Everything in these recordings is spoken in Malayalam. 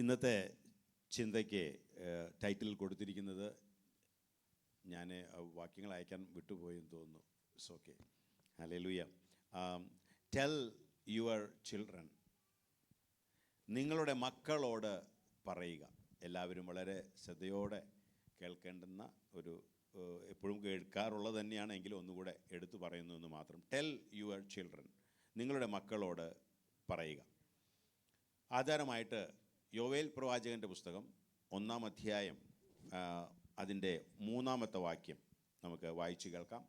ഇന്നത്തെ ചിന്തയ്ക്ക് ടൈറ്റിൽ കൊടുത്തിരിക്കുന്നത്, ഞാൻ വാക്യങ്ങൾ അയക്കാൻ വിട്ടുപോയെന്ന് തോന്നുന്നു. It's okay. Hallelujah. Tell your children, നിങ്ങളുടെ മക്കളോട് പറയുക. എല്ലാവരും വളരെ ശ്രദ്ധയോടെ കേൾക്കേണ്ടുന്ന ഒരു, എപ്പോഴും കേൾക്കാറുള്ളത് തന്നെയാണ്, എങ്കിലും ഒന്നുകൂടെ എടുത്തു പറയുന്നു എന്ന് മാത്രം. ടെൽ യുവർ ചിൽഡ്രൻ, നിങ്ങളുടെ മക്കളോട് പറയുക. ആധാരമായിട്ട് യോവേൽ പ്രവാചകൻ്റെ പുസ്തകം 1-ാം അധ്യായം അതിൻ്റെ 3-ാമത്തെ വാക്യം നമുക്ക് വായിച്ചു കേൾക്കാം.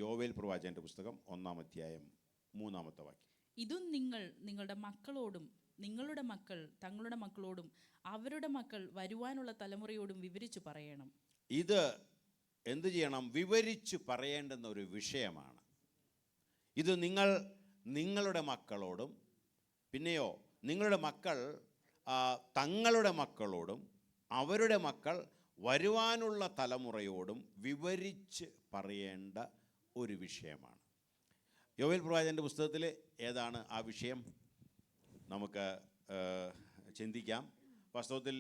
യോവേൽ പ്രവാചകൻ്റെ പുസ്തകം 1-ാം അധ്യായം 3-ാമത്തെ വാക്യം. ഇതും നിങ്ങൾ നിങ്ങളുടെ മക്കളോടും നിങ്ങളുടെ മക്കൾ തങ്ങളുടെ മക്കളോടും അവരുടെ മക്കൾ വരുവാനുള്ള തലമുറയോടും വിവരിച്ചു പറയണം. ഇത് എന്തു ചെയ്യണം? വിവരിച്ചു പറയേണ്ടുന്ന ഒരു വിഷയമാണ്. ഇത് നിങ്ങൾ നിങ്ങളുടെ മക്കളോടും, പിന്നെയോ നിങ്ങളുടെ മക്കൾ തങ്ങളുടെ മക്കളോടും അവരുടെ മക്കൾ വരുവാനുള്ള തലമുറയോടും വിവരിച്ച് പറയേണ്ട ഒരു വിഷയമാണ്. യോവേൽ പ്രവാചകൻ്റെ പുസ്തകത്തിൽ ഏതാണ് ആ വിഷയം? നമുക്ക് ചിന്തിക്കാം. വാസ്തവത്തിൽ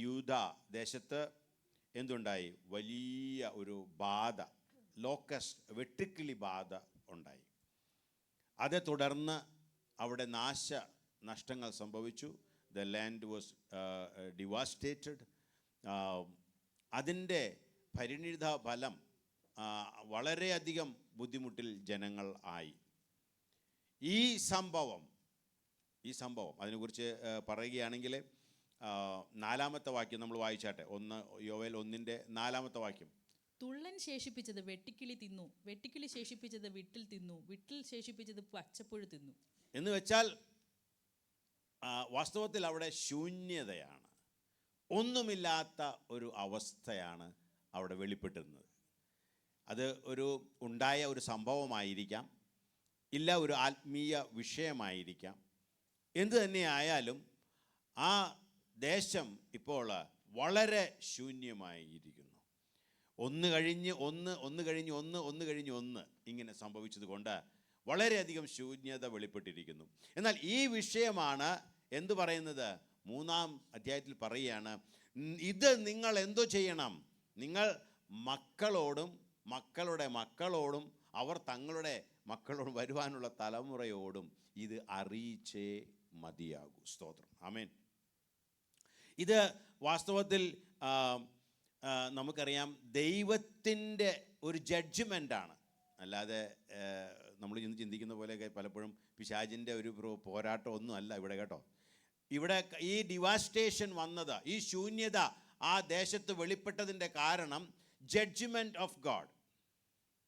യൂദ ദേശത്ത് എന്തുണ്ടായി? വലിയ ഒരു ബാധ, ലോക്കസ്റ്റ്, വെട്ടുക്കിളി ബാധ ഉണ്ടായി. അതേ തുടർന്ന് അവിടെ നാശനഷ്ടങ്ങൾ സംഭവിച്ചു. The land was ഡിവാസ്റ്റേറ്റഡ്. അതിൻ്റെ പരിണിത ഫലം വളരെയധികം ബുദ്ധിമുട്ടിൽ ജനങ്ങൾ ആയി. ഈ സംഭവം അതിനെക്കുറിച്ച് പറയുകയാണെങ്കിൽ 4-ാമത്തെ വാക്യം നമ്മൾ വായിച്ചാട്ടെ. യോവേൽ 1-ന്റെ 4-ാമത്തെ വാക്യം. തുള്ളൻ ശേഷിപ്പിച്ചത് വെട്ടിക്കിളി തിന്നു, വെട്ടിക്കിളി ശേഷിപ്പിച്ചത് വിട്ടിൽ തിന്നു, വിട്ടിൽ ശേഷിപ്പിച്ചത് പച്ചപ്പുഴു തിന്നു. എന്ന് വെച്ചാൽ വാസ്തവത്തിൽ അവിടെ ശൂന്യതയാണ്, ഒന്നുമില്ലാത്ത ഒരു അവസ്ഥയാണ് അവിടെ വെളിപ്പെട്ടിരുന്നത്. അത് ഉണ്ടായ ഒരു സംഭവമായിരിക്കാം, ഇല്ല ഒരു ആത്മീയ വിഷയമായിരിക്കാം. എന്തു തന്നെയായാലും ആ ദേശം ഇപ്പോൾ വളരെ ശൂന്യമായിരിക്കുന്നു. ഒന്ന് കഴിഞ്ഞ് ഒന്ന് ഇങ്ങനെ സംഭവിച്ചത് കൊണ്ട് വളരെയധികം ശൂന്യത വെളിപ്പെട്ടിരിക്കുന്നു. എന്നാൽ ഈ വിഷയമാണ് എന്തു പറയുന്നത്? 3-ാം അധ്യായത്തിൽ പറയുകയാണ്, ഇത് നിങ്ങൾ എന്തോ ചെയ്യണം? നിങ്ങൾ മക്കളോടും മക്കളുടെ മക്കളോടും അവർ തങ്ങളുടെ മക്കളോട് വരുവാനുള്ള തലമുറയോടും ഇത് അറിയിച്ചേ മതിയാകൂ. സ്തോത്രം, ആമേൻ. ഇത് വാസ്തവത്തിൽ നമുക്കറിയാം, ദൈവത്തിൻ്റെ ഒരു ജഡ്ജ്മെൻ്റാണ്. അല്ലാതെ നമ്മൾ ഇന്ന് ചിന്തിക്കുന്ന പോലെയൊക്കെ പലപ്പോഴും പിശാചിൻ്റെ ഒരു പോരാട്ടം ഒന്നും അല്ല ഇവിടെ, കേട്ടോ. ഇവിടെ ഈ ഡിവാസ്റ്റേഷൻ വന്നത്, ഈ ശൂന്യത ആ ദേശത്ത് വെളിപ്പെട്ടതിൻ്റെ കാരണം ജഡ്ജ്മെൻറ്റ് ഓഫ് ഗാഡ്,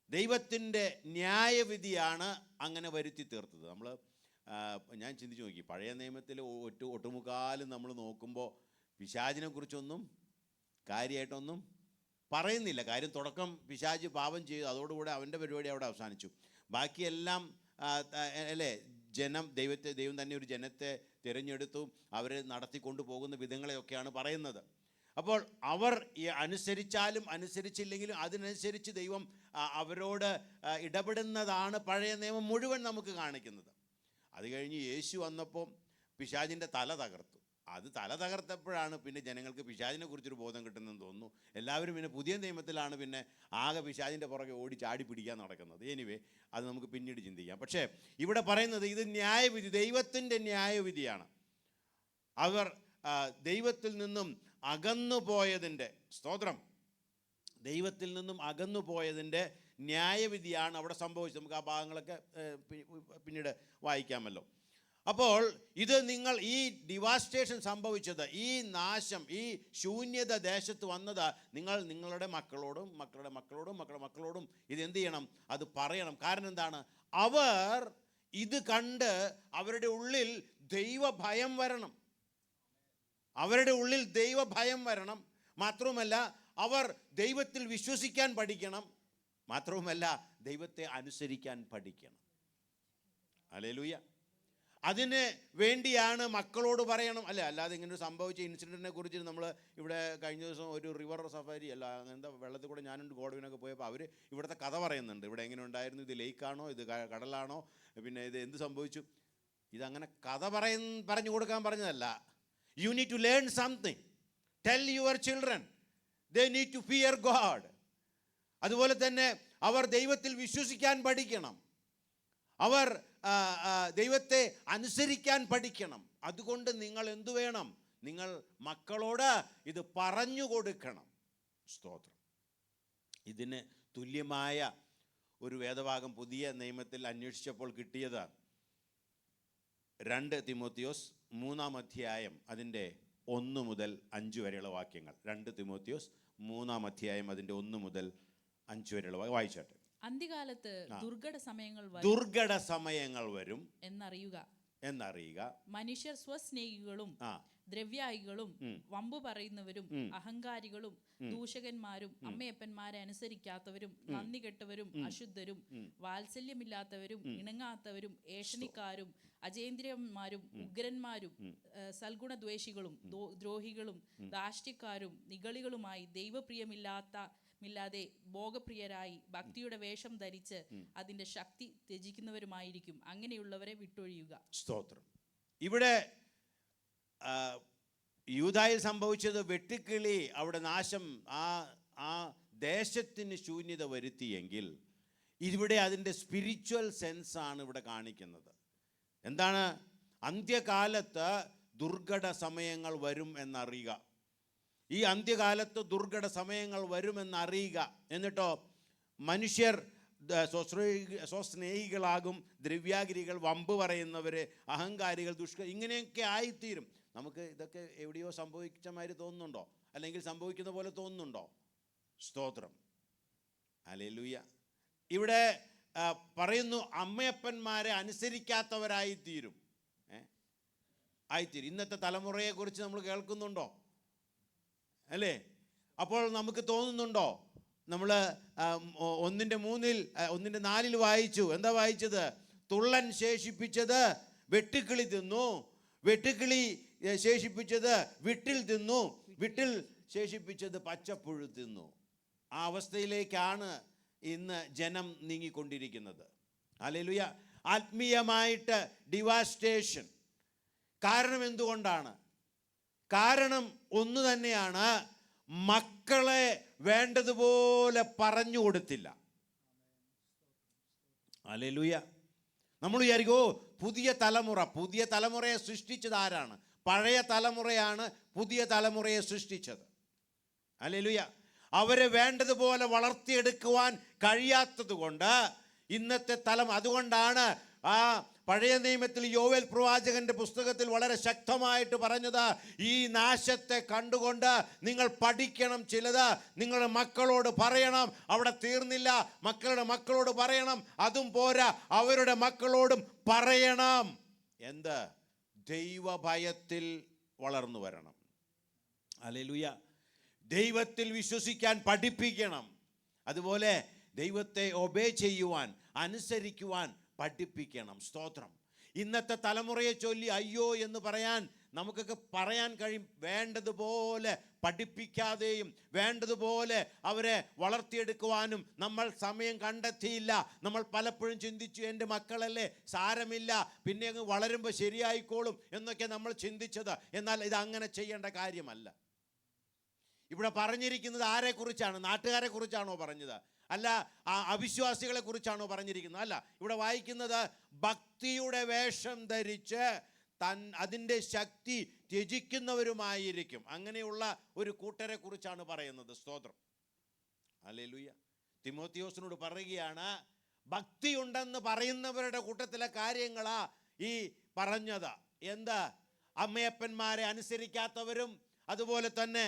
ദൈവത്തിൻ്റെ ന്യായവിധിയാണ് അങ്ങനെ വരുത്തി തീർത്തത്. ഞാൻ ചിന്തിച്ച് നോക്കി, പഴയ നിയമത്തിൽ ഒട്ടുമുക്കാലും നമ്മൾ നോക്കുമ്പോൾ പിശാചിനെ കുറിച്ചൊന്നും കാര്യമായിട്ടൊന്നും പറയുന്നില്ല. കാര്യം തുടക്കം പിശാച് പാപം ചെയ്തു, അതോടുകൂടെ അവൻ്റെ പരിപാടി അവിടെ അവസാനിച്ചു. ബാക്കിയെല്ലാം അല്ലേ, ദൈവം തന്നെ ഒരു ജനത്തെ തിരഞ്ഞെടുത്തു, അവരെ നടത്തിക്കൊണ്ടു പോകുന്ന വിധങ്ങളെയൊക്കെയാണ് പറയുന്നത്. അപ്പോൾ അവർ അനുസരിച്ചാലും അനുസരിച്ചില്ലെങ്കിലും അതിനനുസരിച്ച് ദൈവം അവരോട് ഇടപെടുന്നതാണ് പഴയ നിയമം മുഴുവൻ നമുക്ക് കാണിക്കുന്നത്. അത് കഴിഞ്ഞ് യേശു വന്നപ്പോൾ പിശാചിൻ്റെ തല തകർത്തു. അത് തല തകർത്തപ്പോഴാണ് പിന്നെ ജനങ്ങൾക്ക് പിശാചിനെ കുറിച്ചൊരു ബോധം കിട്ടുന്നതെന്ന് തോന്നുന്നു. എല്ലാവരും പിന്നെ പുതിയ നിയമത്തിലാണ് പിന്നെ ആകെ പിശാചിൻ്റെ പുറകെ ഓടി ചാടി പിടിക്കാൻ നടക്കുന്നത്. എനിവേ, അത് നമുക്ക് പിന്നീട് ചിന്തിക്കാം. പക്ഷേ ഇവിടെ പറയുന്നത് ഇത് ന്യായവിധി, ദൈവത്തിൻ്റെ ന്യായവിധിയാണ്. അവർ ദൈവത്തിൽ നിന്നും അകന്നുപോയതിൻ്റെ, സ്തോത്രം, ദൈവത്തിൽ നിന്നും അകന്നുപോയതിൻ്റെ ന്യായവിധിയാണ് അവിടെ സംഭവിച്ചത്. നമുക്ക് ആ ഭാഗങ്ങളൊക്കെ പിന്നീട് വായിക്കാമല്ലോ. അപ്പോൾ ഇത് നിങ്ങൾ, ഈ ഡിവാസ്റ്റേഷൻ സംഭവിച്ചത്, ഈ നാശം, ഈ ശൂന്യത ദേശത്ത് വന്നത് നിങ്ങൾ നിങ്ങളുടെ മക്കളോടും മക്കളുടെ മക്കളോടും മക്കളുടെ മക്കളോടും ഇതെന്ത് ചെയ്യണം? അത് പറയണം. കാരണം എന്താണ്? അവർ ഇത് കണ്ട് അവരുടെ ഉള്ളിൽ ദൈവഭയം വരണം. അവരുടെ ഉള്ളിൽ ദൈവഭയം വരണം. മാത്രവുമല്ല, അവർ ദൈവത്തിൽ വിശ്വസിക്കാൻ പഠിക്കണം. മാത്രവുമല്ല, ദൈവത്തെ അനുസരിക്കാൻ പഠിക്കണം. ഹല്ലേലൂയ. അതിന് വേണ്ടിയാണ് മക്കളോട് പറയണം, അല്ലേ? അല്ലാതെ ഇങ്ങനെ സംഭവിച്ച ഇൻസിഡൻറ്റിനെ കുറിച്ച് നമ്മൾ ഇവിടെ കഴിഞ്ഞ ദിവസം ഒരു റിവർ സഫാരി അല്ല, അങ്ങനത്തെ വെള്ളത്തിൽ കൂടെ ഞാനുണ്ട് ഗോഡവിനൊക്കെ പോയപ്പോൾ അവർ ഇവിടുത്തെ കഥ പറയുന്നുണ്ട്. ഇവിടെ എങ്ങനെ ഉണ്ടായിരുന്നു, ഇത് ലേക്കാണോ, ഇത് കടലാണോ, പിന്നെ ഇത് എന്ത് സംഭവിച്ചു, ഇതങ്ങനെ കഥ പറഞ്ഞു കൊടുക്കാൻ പറഞ്ഞതല്ല. You need to learn something. Tell your children. They need to fear God. അതുപോലെ തന്നെ അവർ ദൈവത്തിൽ വിശ്വസിക്കാൻ പഠിക്കണം. അവർ ദൈവത്തെ അനുസരിക്കാൻ പഠിക്കണം. അതുകൊണ്ട് നിങ്ങൾ എന്തു വേണം? നിങ്ങൾ മക്കളോട് ഇത് പറഞ്ഞു കൊടുക്കണം. സ്തോത്രം. ഇതിന് തുല്യമായ ഒരു വേദഭാഗം പുതിയ നിയമത്തിൽ അന്വേഷിച്ചപ്പോൾ കിട്ടിയത് 2 തിമോത്തിയോസ് 3 അധ്യായം അതിൻ്റെ 1 മുതൽ 5 വരെയുള്ള വാക്യങ്ങൾ. 2 തിമോത്തിയോസ് 3 അധ്യായം അതിൻ്റെ 1 മുതൽ 5 വരെയുള്ള വായിച്ചാട്ടെ. അന്ത്യകാലത്ത് ദുർഘട സമയങ്ങൾ വരും എന്നറിയുക. മനുഷ്യർ സ്വസ്നേഹികളും ദ്രവ്യാഹികളും വമ്പു പറയുന്നവരും അഹങ്കാരികളും ദൂഷകന്മാരും അമ്മയപ്പന്മാരെ അനുസരിക്കാത്തവരും നന്ദി കെട്ടവരും അശുദ്ധരും വാത്സല്യമില്ലാത്തവരും ഇണങ്ങാത്തവരും ഏഷണിക്കാരും അജേന്ദ്രിയന്മാരും ഉഗ്രന്മാരും സൽഗുണദ്വേഷികളും ദ്രോഹികളും ധാർഷ്ട്യക്കാരും നിഗളികളുമായി ദൈവപ്രിയമില്ലാതെ ഭോഗപ്രിയരായി ഭക്തിയുടെ വേഷം ധരിച്ച് അതിന്റെ ശക്തി ത്യജിക്കുന്നവരുമായിരിക്കും. അങ്ങനെയുള്ളവരെ വിട്ടൊഴിയുക. സ്തോത്രം. ഇവിടെ യൂദായിൽ സംഭവിച്ചത് വെട്ടുക്കിളി അവിടെ നാശം, ആ ദേശത്തിന് ശൂന്യത വരുത്തിയെങ്കിൽ ഇവിടെ അതിൻ്റെ സ്പിരിച്വൽ സെൻസാണ് ഇവിടെ കാണിക്കുന്നത്. എന്താണ്? അന്ത്യകാലത്ത് ദുർഘട സമയങ്ങൾ വരും എന്നറിയുക. ഈ അന്ത്യകാലത്ത് ദുർഘട സമയങ്ങൾ വരുമെന്നറിയുക. എന്നിട്ടോ മനുഷ്യർ സ്വസ്നേഹികളാകും, ദ്രവ്യാഗിരികൾ, വമ്പ് പറയുന്നവർ, അഹങ്കാരികൾ, ഇങ്ങനെയൊക്കെ ആയിത്തീരും. നമുക്ക് ഇതൊക്കെ എവിടെയോ സംഭവിച്ച മാതിരി തോന്നുന്നുണ്ടോ? അല്ലെങ്കിൽ സംഭവിക്കുന്ന പോലെ തോന്നുന്നുണ്ടോ? സ്തോത്രം. ഹല്ലേലൂയ. ഇവിടെ പറയുന്നു അമ്മയപ്പന്മാരെ അനുസരിക്കാത്തവരായിത്തീരും. ആയിത്തീരും. ഇന്നത്തെ തലമുറയെക്കുറിച്ച് നമ്മൾ കേൾക്കുന്നുണ്ടോ? അല്ലേ? അപ്പോൾ നമുക്ക് തോന്നുന്നുണ്ടോ? നമ്മൾ 1:4 വായിച്ചു. എന്താ വായിച്ചത്? തുള്ളൻ ശേഷിപ്പിച്ചത് വെട്ടുക്കിളി തിന്നു, വെട്ടുക്കിളി ശേഷിപ്പിച്ചത് വിട്ടിൽ തിന്നു, വിട്ടിൽ ശേഷിപ്പിച്ചത് പച്ചപ്പുഴു തിന്നു. ആ അവസ്ഥയിലേക്കാണ് ഇന്ന് ജനം നീങ്ങിക്കൊണ്ടിരിക്കുന്നത്. ഹല്ലേലൂയ. ആത്മീയമായിട്ട് ഡിവാസ്റ്റേഷൻ. കാരണം എന്തുകൊണ്ടാണ്? കാരണം ഒന്ന് തന്നെയാണ്, മക്കളെ വേണ്ടതുപോലെ പറഞ്ഞു കൊടുത്തില്ല. ഹല്ലേലൂയ. നമ്മൾ വിചാരിക്കും പുതിയ തലമുറയെ സൃഷ്ടിച്ചത് ആരാണ്? പഴയ തലമുറയാണ് പുതിയ തലമുറയെ സൃഷ്ടിച്ചത്. ഹല്ലേലൂയ. അവരെ വേണ്ടതുപോലെ വളർത്തിയെടുക്കുവാൻ കഴിയാത്തത് കൊണ്ട് ഇന്നത്തെ അതുകൊണ്ടാണ് ആ പഴയ നിയമത്തിൽ യോവേൽ പ്രവാചകന്റെ പുസ്തകത്തിൽ വളരെ ശക്തമായിട്ട് പറഞ്ഞത്, ഈ നാശത്തെ കണ്ടുകൊണ്ട് നിങ്ങൾ പഠിക്കണം. ചിലത് നിങ്ങളുടെ മക്കളോട് പറയണം. അവിടെ തീർന്നില്ല, മക്കളുടെ മക്കളോട് പറയണം. അതും പോരാ, അവരുടെ മക്കളോടും പറയണം. എന്ത്? ദൈവഭയത്തിൽ വളർന്നു വരണം. ഹല്ലേലൂയ. ദൈവത്തിൽ വിശ്വസിക്കാൻ പഠിപ്പിക്കണം. അതുപോലെ ദൈവത്തെ ഒബേ ചെയ്യുവാൻ, അനുസരിക്കുവാൻ പഠിപ്പിക്കണം. സ്തോത്രം. ഇന്നത്തെ തലമുറയെ ചൊല്ലി അയ്യോ എന്ന് പറയാൻ നമുക്കൊക്കെ പറയാൻ കഴിയും. വേണ്ടതുപോലെ പഠിപ്പിക്കാതെയും വേണ്ടതുപോലെ അവരെ വളർത്തിയെടുക്കുവാനും നമ്മൾ സമയം കണ്ടെത്തിയില്ല. നമ്മൾ പലപ്പോഴും ചിന്തിച്ചു, എൻ്റെ മക്കളല്ലേ, സാരമില്ല, പിന്നെ അങ്ങ് വളരുമ്പോൾ ശരിയായിക്കോളും എന്നൊക്കെ നമ്മൾ ചിന്തിച്ചത്. എന്നാൽ ഇത് അങ്ങനെ ചെയ്യേണ്ട കാര്യമല്ല. ഇവിടെ പറഞ്ഞിരിക്കുന്നത് ആരെക്കുറിച്ചാണ്? നാട്ടുകാരെ കുറിച്ചാണോ പറഞ്ഞത്? അല്ല, അവിശ്വാസികളെ കുറിച്ചാണോ പറഞ്ഞിരിക്കുന്നത്? അല്ല, ഇവിടെ വായിക്കുന്നത് ഭക്തിയുടെ വേഷം ധരിച്ച് അതിൻ്റെ ശക്തി ത്യജിക്കുന്നവരുമായിരിക്കും. അങ്ങനെയുള്ള ഒരു കൂട്ടരെ കുറിച്ചാണ് പറയുന്നത്. സ്തോത്രം. ഹല്ലേലൂയ. തിമോത്തിയോസിനോട് പറയുകയാണ്, ഭക്തിയുണ്ടെന്ന് പറയുന്നവരുടെ കൂട്ടത്തിലെ കാര്യങ്ങളാ ഈ പറഞ്ഞത്. എന്താ? അമ്മയപ്പന്മാരെ അനുസരിക്കാത്തവരും, അതുപോലെ തന്നെ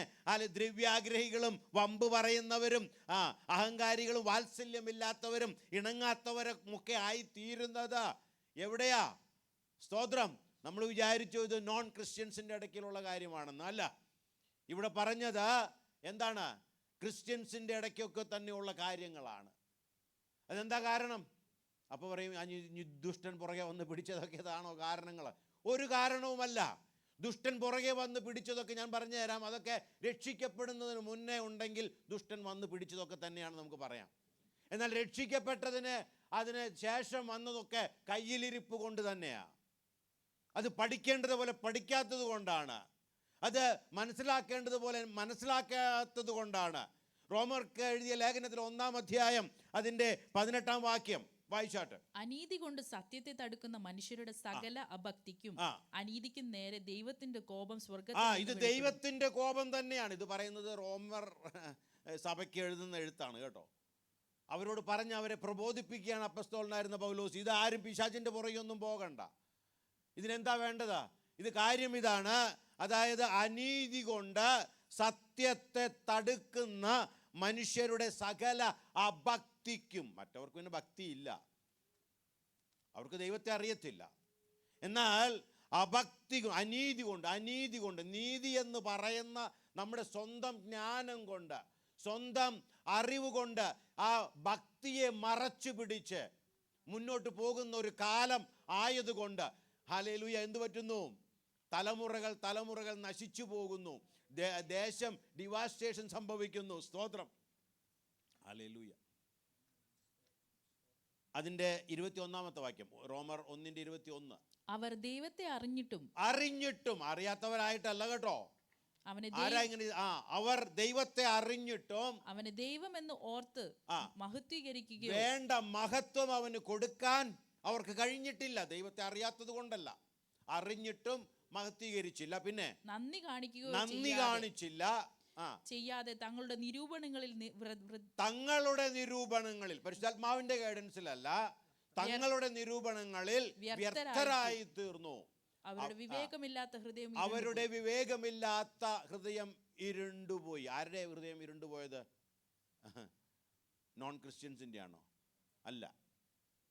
ദ്രവ്യാഗ്രഹികളും വമ്പ് പറയുന്നവരും അഹങ്കാരികളും വാത്സല്യമില്ലാത്തവരും ഇണങ്ങാത്തവരും ഒക്കെ ആയിത്തീരുന്നത് എവിടെയാ? സ്തോത്രം. നമ്മൾ വിചാരിച്ചു ഇത് നോൺ ക്രിസ്ത്യൻസിൻ്റെ ഇടയ്ക്കുള്ള കാര്യമാണെന്ന്. അല്ല, ഇവിടെ പറഞ്ഞത് എന്താണ്? ക്രിസ്ത്യൻസിൻ്റെ ഇടയ്ക്കൊക്കെ തന്നെയുള്ള കാര്യങ്ങളാണ്. അതെന്താ കാരണം? അപ്പോൾ പറയും ദുഷ്ടൻ പുറകെ വന്ന് പിടിച്ചതൊക്കെ ഇതാണോ കാരണങ്ങൾ? ഒരു കാരണവുമല്ല. ദുഷ്ടൻ പുറകെ വന്ന് പിടിച്ചതൊക്കെ ഞാൻ പറഞ്ഞു തരാം. അതൊക്കെ രക്ഷിക്കപ്പെടുന്നതിന് മുന്നേ ഉണ്ടെങ്കിൽ ദുഷ്ടൻ വന്ന് പിടിച്ചതൊക്കെ തന്നെയാണ് നമുക്ക് പറയാം. എന്നാൽ അതിന് ശേഷം വന്നതൊക്കെ കയ്യിലിരിപ്പ് കൊണ്ട് തന്നെയാണ്. അത് പഠിക്കേണ്ടതുപോലെ പഠിക്കാത്തത് കൊണ്ടാണ്. അത് മനസ്സിലാക്കേണ്ടതുപോലെ മനസ്സിലാക്കാത്തത് കൊണ്ടാണ്. റോമർക്ക് എഴുതിയ ലേഖനത്തിൽ 1-ാം അധ്യായം അതിൻ്റെ 18-ാം വാക്യം വായിച്ചാട്ട്. അനീതി കൊണ്ട് സത്യത്തെ തടുക്കുന്ന മനുഷ്യരുടെ സകല അഭക്തിക്കും അനീതിക്കും നേരെ ദൈവത്തിന്റെ കോപം ഇത് സ്വർഗ്ഗത്തിൽ ദൈവത്തിന്റെ കോപം തന്നെയാണ്. ഇത് പറയുന്നത് റോമർ സഭയ്ക്ക് എഴുതുന്ന എഴുത്താണ് കേട്ടോ. അവരോട് പറഞ്ഞ് അവരെ പ്രബോധിപ്പിക്കുകയാണ് അപ്പസ്തോലനായിരുന്ന പൗലോസ്. ഇത് ആരും പിശാചിന്റെ പുറകെയൊന്നും പോകണ്ട. ഇതിനെന്താ വേണ്ടതാ? ഇത് കാര്യം ഇതാണ്, അതായത് അനീതി കൊണ്ട് സത്യത്തെ തടുക്കുന്ന മനുഷ്യരുടെ സകല അഭക്തിക്കും. മറ്റവർക്ക് പിന്നെ ഭക്തിയില്ല, അവർക്ക് ദൈവത്തെ അറിയത്തില്ല. എന്നാൽ അനീതി കൊണ്ട് നീതി എന്ന് പറയുന്ന നമ്മുടെ സ്വന്തം ജ്ഞാനം കൊണ്ട്, സ്വന്തം അറിവ് കൊണ്ട് ആ ഭക്തിയെ മറച്ചു പിടിച്ച് മുന്നോട്ട് പോകുന്ന ഒരു കാലം ആയതുകൊണ്ട് ഹല്ലേലൂയ എന്ത് പറ്റുന്നു? തലമുറകൾ നശിച്ചു പോകുന്നു. ദേശം ഡിവാസ്റ്റേഷൻ സംഭവിക്കുന്നു. സ്തോത്രം, ഹല്ലേലൂയ. അതിൻ്റെ 21-ാമത്തെ വാക്യം, റോമർ 1:21. അവർ ദൈവത്തെ അറിഞ്ഞിട്ടും അറിയാത്തവരായിട്ടല്ല കേട്ടോ. അവനെ അവർ ദൈവത്തെ അറിഞ്ഞിട്ടും അവനെ ദൈവമെന്ന് ഓർത്ത് മഹത്വീകരിക്കുകയോ വേണ്ട മഹത്വം അവന് കൊടുക്കാൻ അവർക്ക് കഴിഞ്ഞിട്ടില്ല. ദൈവത്തെ അറിയാത്തത് കൊണ്ടല്ല, അറിഞ്ഞിട്ടും മഹത്വീകരിച്ചില്ല. പിന്നെ നന്ദി കാണിച്ചില്ല ചെയ്യാതെ തങ്ങളുടെ നിരൂപണങ്ങളിൽ പരിശുദ്ധാത്മാവിന്റെ ഗൈഡൻസിലല്ല, തങ്ങളുടെ നിരൂപണങ്ങളിൽ വ്യർത്ഥരായി തീർന്നു. അവരുടെ വിവേകമില്ലാത്ത ഹൃദയം ഇരുണ്ടുപോയി. ആരുടെ ഹൃദയം ഇരുണ്ടുപോയത്? നോൺ ക്രിസ്ത്യൻസിന്റെ ആണോ? അല്ല,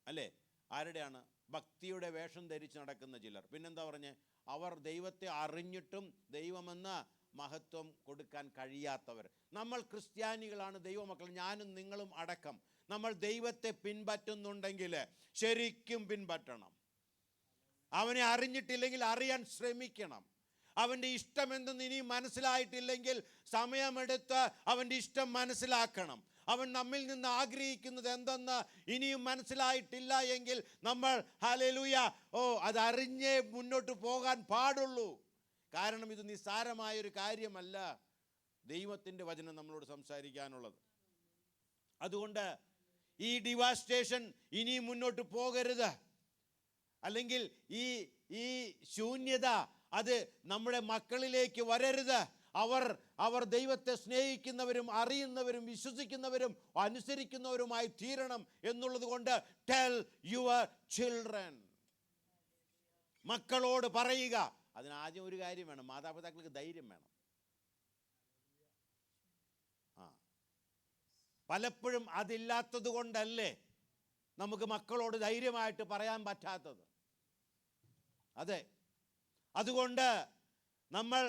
അല്ലേ? ആരുടെയാണ്? ഭക്തിയുടെ വേഷം ധരിച്ച് നടക്കുന്ന ചിലർ. പിന്നെന്താ പറഞ്ഞേ? അവർ ദൈവത്തെ അറിഞ്ഞിട്ടും ദൈവമെന്ന മഹത്വം കൊടുക്കാൻ കഴിയാത്തവർ. നമ്മൾ ക്രിസ്ത്യാനികളാണ്, ദൈവമക്കൾ, ഞാനും നിങ്ങളും അടക്കം. നമ്മൾ ദൈവത്തെ പിൻപറ്റുന്നുണ്ടെങ്കിൽ ശരിക്കും പിൻപറ്റണം. അവനെ അറിഞ്ഞിട്ടില്ലെങ്കിൽ അറിയാൻ ശ്രമിക്കണം. അവൻ്റെ ഇഷ്ടം എന്തെന്ന് ഇനി മനസ്സിലായിട്ടില്ലെങ്കിൽ സമയമെടുത്ത് അവൻ്റെ ഇഷ്ടം മനസ്സിലാക്കണം. അവൻ നമ്മിൽ നിന്ന് ആഗ്രഹിക്കുന്നത് എന്തെന്ന് ഇനിയും മനസ്സിലായിട്ടില്ല എങ്കിൽ നമ്മൾ ഹല്ലേലൂയ അതറിഞ്ഞേ മുന്നോട്ട് പോകാൻ പാടുള്ളൂ. കാരണം ഇത് നിസ്സാരമായൊരു കാര്യമല്ല ദൈവത്തിൻ്റെ വചനം നമ്മളോട് സംസാരിക്കാനുള്ളത്. അതുകൊണ്ട് ഈ ഡിവാസ്റ്റേഷൻ ഇനിയും മുന്നോട്ട് പോകരുത്. അല്ലെങ്കിൽ ഈ ശൂന്യത അത് നമ്മുടെ മക്കളിലേക്ക് വരരുത്. അവർ ദൈവത്തെ സ്നേഹിക്കുന്നവരും അറിയുന്നവരും വിശ്വസിക്കുന്നവരും അനുസരിക്കുന്നവരുമായി തീരണം എന്നുള്ളത് കൊണ്ട് ടെൽ യുവർ ചിൽഡ്രൻ, മക്കളോട് പറയുക. അതിനാദ്യം ഒരു കാര്യം വേണം, മാതാപിതാക്കൾക്ക് ധൈര്യം വേണം. പലപ്പോഴും അതില്ലാത്തത് കൊണ്ടല്ലേ നമുക്ക് മക്കളോട് ധൈര്യമായിട്ട് പറയാൻ പറ്റാത്തത്. അതെ, അതുകൊണ്ട് നമ്മൾ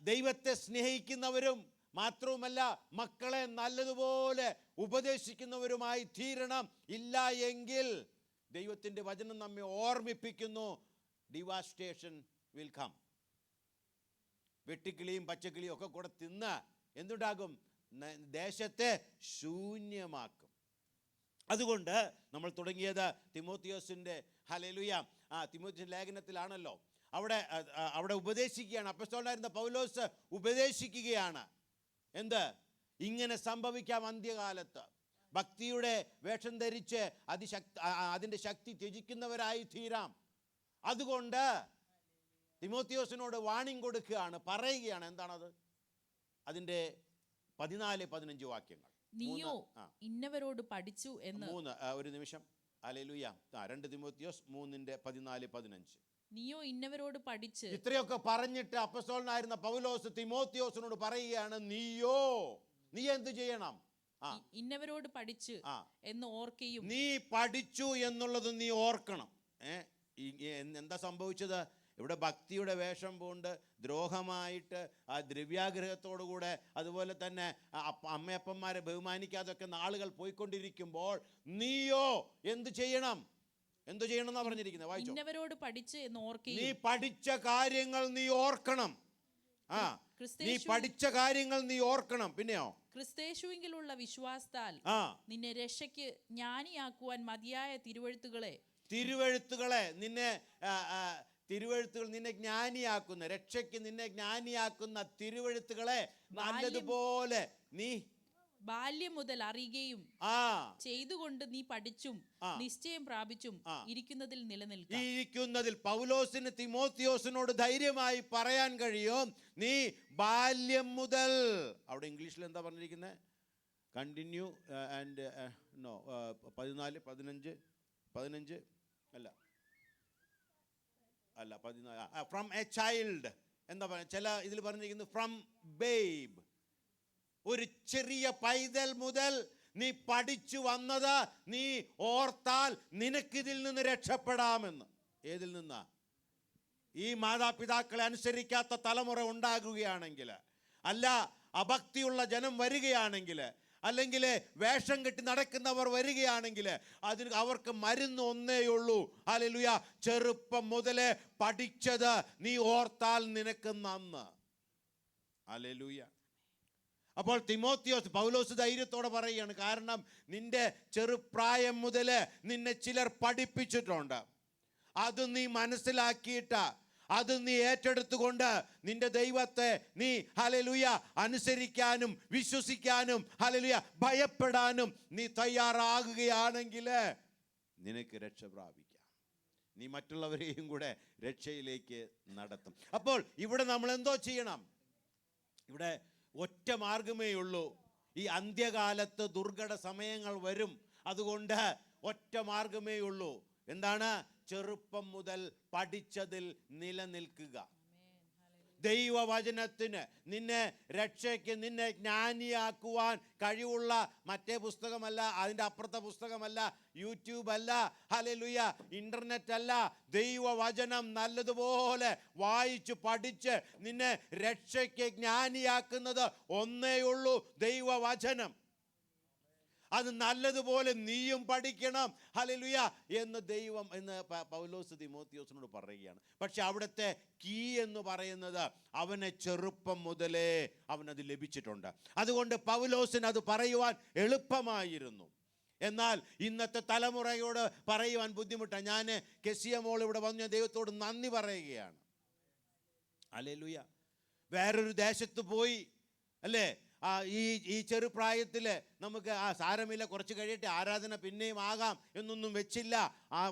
ദൈവത്തെ സ്നേഹിക്കുന്നവരും മാത്രവുമല്ല മക്കളെ നല്ലതുപോലെ ഉപദേശിക്കുന്നവരുമായി തീരണം. ഇല്ല എങ്കിൽ ദൈവത്തിൻ്റെ വചനം നമ്മെ ഓർമ്മിപ്പിക്കുന്നു, ഡിവാസ്റ്റേഷൻ വിൽ കം. വെട്ടിക്കിളിയും പച്ചക്കിളിയും ഒക്കെ കൂടെ തിന്ന് എന്തുണ്ടാകും? ദേശത്തെ ശൂന്യമാക്കും. അതുകൊണ്ട് നമ്മൾ തുടങ്ങിയത് തിമോത്തിയോസിൻ്റെ ഹല്ലേലൂയ തിമോത്തിയോസ് ലേഖനത്തിലാണല്ലോ. അവിടെ ഉപദേശിക്കുകയാണ്. അപ്പോസ്തലനായിരുന്ന പൗലോസ് ഉപദേശിക്കുകയാണ്. എന്ത്? ഇങ്ങനെ സംഭവിക്കാം അന്ത്യകാലത്ത്. ഭക്തിയുടെ വേഷം ധരിച്ച് അതിൻ്റെ ശക്തി ത്യജിക്കുന്നവരായി തീരാം. അതുകൊണ്ട് തിമോത്തിയോസിനോട് വാണിംഗ് കൊടുക്കുകയാണ്, പറയുകയാണ്. എന്താണത്? അതിൻ്റെ 14-15 വാക്യങ്ങൾ. നീയോ ഇന്നവരോട് പഠിച്ചു എന്ന്. ഒരു നിമിഷം. ഹല്ലേലൂയ. 2 തിമോത്തിയോസ് 3:14-15. നീയോ ഇന്നവരോട് പഠിച്ച്. ഇത്രയൊക്കെ പറഞ്ഞിട്ട് അപ്പോസ്തലനായിരുന്ന പൗലോസ് തിമോത്തിയോസിനോട് പറയുകയാണ്, നീ എന്ത് ചെയ്യണം? ഇന്നവരോട് പഠിച്ച് എന്ന് ഓർക്കുകയും. നീ പഠിച്ചു എന്നുള്ളത് നീ ഓർക്കണം. എന്താ സംഭവിച്ചത്? ഇവിടെ ഭക്തിയുടെ വേഷം പൂണ്ട് ദ്രോഹമായിട്ട് ദ്രവ്യാഗ്രഹത്തോടുകൂടെ അതുപോലെ തന്നെ അമ്മയപ്പന്മാരെ ബഹുമാനിക്കാതൊക്കെ നാളുകൾ പോയിക്കൊണ്ടിരിക്കുമ്പോൾ നീയോ എന്ത് ചെയ്യണം? എന്തു ചെയ്യണം എന്നാ പറഞ്ഞിരിക്കുന്നത്? വായിച്ചോ. ഇന്നവരോട് പഠിച്ച് എന്ന് ഓർക്കുകയും. നീ പഠിച്ച കാര്യങ്ങൾ നീ ഓർക്കണം. നീ പഠിച്ച കാര്യങ്ങൾ നീ ഓർക്കണം. പിന്നെയോ? ക്രിസ്തയേശുവിലുള്ള വിശ്വാസത്താൽ നിന്നെ രക്ഷയ്ക്ക് ജ്ഞാനിയാക്കുവാൻ മതിയായ തിരുവെഴുത്തുകളെ നിന്നെ തിരുവെഴുത്തുകൾ നിന്നെ ജ്ഞാനിയാക്കുന്ന, രക്ഷയ്ക്ക് നിന്നെ ജ്ഞാനിയാക്കുന്ന തിരുവെഴുത്തുകളെ നല്ലതുപോലെ നീ ബാല്യം മുതൽ അറിയുകയും ചെയ്തുകൊണ്ട് നീ പഠിച്ചും നിശ്ചയം പ്രാപിച്ചും ഇരിക്കുന്നതിൽ നിലനിൽക്കുക. ഇരിക്കുന്നതിൽ പൗലോസിന് തിമോത്തിയോസിനോട് ധൈര്യമായി പറയാൻ കഴിയും, നീ ബാല്യം മുതൽ, അവിടെ ഇംഗ്ലീഷിൽ എന്താ പറഞ്ഞിരിക്കുന്നത്? കണ്ടിന്യൂ ആൻഡ് നോ 14 15 അല്ല 14 ഫ്രം എ ചൈൽഡ് എന്താ പറയുക, ചില ഇതിൽ പറഞ്ഞിരിക്കുന്നു ഫ്രം ബേബ്, ഒരു ചെറിയ പൈതൽ മുതൽ നീ പഠിച്ചു വന്നത് നീ ഓർത്താൽ നിനക്കിതിൽ നിന്ന് രക്ഷപ്പെടാമെന്ന്. ഏതിൽ നിന്നാ? ഈ മാതാപിതാക്കളെ അനുസരിക്കാത്ത തലമുറ ഉണ്ടാകുകയാണെങ്കിൽ, അല്ല അഭക്തിയുള്ള ജനം വരികയാണെങ്കിൽ, അല്ലെങ്കിൽ വേഷം കെട്ടി നടക്കുന്നവർ വരികയാണെങ്കിൽ, അതിന് അവർക്ക് മരുന്ന് ഒന്നേയുള്ളൂ. ഹല്ലേലൂയ, ചെറുപ്പം മുതലേ പഠിച്ചത് നീ ഓർത്താൽ നിനക്ക് നന്ന്. ഹല്ലേലൂയ. അപ്പോൾ തിമോത്തിയോസ്, പൗലോസ് ധൈര്യത്തോടെ പറയുകയാണ്, കാരണം നിന്റെ ചെറുപ്രായം മുതൽ നിന്നെ ചിലർ പഠിപ്പിച്ചിട്ടുണ്ട്. അത് നീ മനസ്സിലാക്കിയിട്ട് അത് നീ ഏറ്റെടുത്തുകൊണ്ട് നിന്റെ ദൈവത്തെ നീ ഹല്ലേലൂയ അനുസരിക്കാനും വിശ്വസിക്കാനും ഹല്ലേലൂയ ഭയപ്പെടാനും നീ തയ്യാറാകുകയാണെങ്കിൽ നിനക്ക് രക്ഷ പ്രാപിക്കാം. നീ മറ്റുള്ളവരെയും കൂടെ രക്ഷയിലേക്ക് നടത്തും. അപ്പോൾ ഇവിടെ നമ്മൾ എന്തോ ചെയ്യണം? ഇവിടെ ഒറ്റ മാർഗമേ ഉള്ളൂ. ഈ അന്ത്യകാലത്ത് ദുർഘട സമയങ്ങൾ വരും. അതുകൊണ്ട് ഒറ്റ മാർഗമേ ഉള്ളൂ. എന്താണ്? ചെറുപ്പം മുതൽ പഠിച്ചതിൽ നിലനിൽക്കുക. ദൈവവചനത്തിന് നിന്നെ രക്ഷയ്ക്ക് നിന്നെ ജ്ഞാനിയാക്കുവാൻ കഴിവുള്ള മറ്റേ പുസ്തകമല്ല, അതിൻ്റെ അപ്പുറത്തെ പുസ്തകമല്ല, യൂട്യൂബ് അല്ല, ഹല്ലേലൂയ ഇൻ്റർനെറ്റ് അല്ല. ദൈവവചനം നല്ലതുപോലെ വായിച്ച് പഠിച്ച് നിന്നെ രക്ഷയ്ക്ക് ജ്ഞാനിയാക്കുന്നത് ഒന്നേയുള്ളൂ, ദൈവവചനം. അത് നല്ലതുപോലെ നീയും പഠിക്കണം. ഹല്ലേലൂയ എന്ന് ദൈവം എന്ന് പൗലോസ് തിമോത്തിയോസിനോട് പറയുകയാണ്. പക്ഷെ അവിടുത്തെ കീ എന്ന് പറയുന്നത് അവനെ ചെറുപ്പം മുതലേ അവനത് ലഭിച്ചിട്ടുണ്ട്. അതുകൊണ്ട് പൗലോസിന് അത് പറയുവാൻ എളുപ്പമായിരുന്നു. എന്നാൽ ഇന്നത്തെ തലമുറയോട് പറയുവാൻ ബുദ്ധിമുട്ടാണ്. ഞാൻ കെസിയ മോൾ ഇവിടെ വന്ന് ദൈവത്തോട് നന്ദി പറയുകയാണ്. ഹല്ലേലൂയ. വേറൊരു ദേശത്ത് പോയി അല്ലേ, ഈ ചെറുപ്രായത്തിൽ നമുക്ക് സാരമില്ല, കുറച്ച് കഴിയട്ടെ, ആരാധന പിന്നെയും ആകാം എന്നൊന്നും വെച്ചില്ല.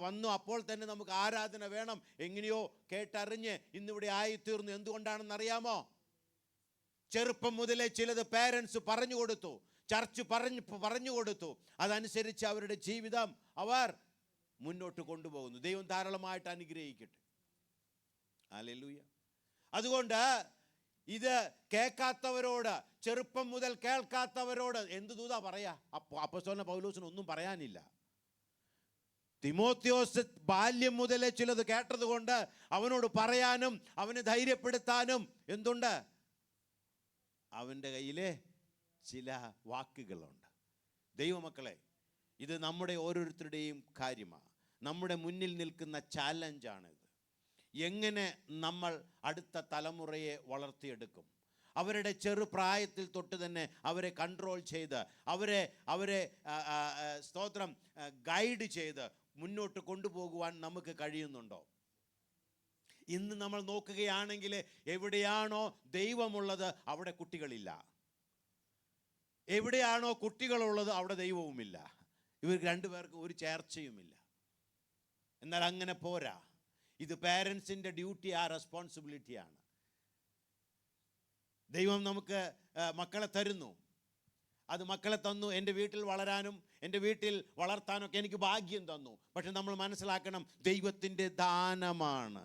വന്നു അപ്പോൾ തന്നെ നമുക്ക് ആരാധന വേണം. എങ്ങനെയോ കേട്ടറിഞ്ഞ് ഇന്നിവിടെ ആയിത്തീർന്നു. എന്തുകൊണ്ടാണെന്നറിയാമോ? ചെറുപ്പം മുതലേ ചിലത് പേരൻസ് പറഞ്ഞു കൊടുത്തു, ചർച്ച് പറഞ്ഞു കൊടുത്തു. അതനുസരിച്ച് അവരുടെ ജീവിതം അവർ മുന്നോട്ട് കൊണ്ടുപോകുന്നു. ദൈവം ധാരാളമായിട്ട് അനുഗ്രഹിക്കട്ടെ. ഹല്ലേലൂയ. അതുകൊണ്ട് ഇത് കേൾക്കാത്തവരോട്, ചെറുപ്പം മുതൽ കേൾക്കാത്തവരോട് എന്ത് ദൂതാ പറയാ? അപ്പോസ്തലനായ പൗലോസിന് ഒന്നും പറയാനില്ല. തിമോത്തിയോസ് ബാല്യം മുതലേ ചിലത് കേട്ടതുകൊണ്ട് അവനോട് പറയാനും അവനെ ധൈര്യപ്പെടുത്താനും എന്തുണ്ട്? അവൻ്റെ കയ്യിലെ ചില വാക്കുകളുണ്ട്. ദൈവമക്കളെ, ഇത് നമ്മുടെ ഓരോരുത്തരുടെയും കാര്യമാണ്. നമ്മുടെ മുന്നിൽ നിൽക്കുന്ന ചാലഞ്ചാണിത്. എങ്ങനെ നമ്മൾ അടുത്ത തലമുറയെ വളർത്തിയെടുക്കും? അവരുടെ ചെറുപ്രായത്തിൽ തൊട്ട് തന്നെ അവരെ കൺട്രോൾ ചെയ്ത് അവരെ സ്തോത്രം ഗൈഡ് ചെയ്ത് മുന്നോട്ട് കൊണ്ടുപോകുവാൻ നമുക്ക് കഴിയുന്നുണ്ടോ? ഇന്ന് നമ്മൾ നോക്കുകയാണെങ്കിൽ എവിടെയാണോ ദൈവമുള്ളത് അവിടെ കുട്ടികളില്ല, എവിടെയാണോ കുട്ടികളുള്ളത് അവിടെ ദൈവവുമില്ല. ഇവർക്ക് രണ്ടുപേർക്കും ഒരു ചേർച്ചയുമില്ല. എന്നാൽ അങ്ങനെ പോരാ. ഇത് പേരൻസിൻ്റെ ഡ്യൂട്ടി, ആ റെസ്പോൺസിബിലിറ്റിയാണ്. ദൈവം നമുക്ക് മക്കളെ തരുന്നു. അത് മക്കളെ തന്നു, എൻ്റെ വീട്ടിൽ വളരാനും എൻ്റെ വീട്ടിൽ വളർത്താനൊക്കെ എനിക്ക് ഭാഗ്യം തന്നു. പക്ഷെ നമ്മൾ മനസ്സിലാക്കണം, ദൈവത്തിൻ്റെ ദാനമാണ്.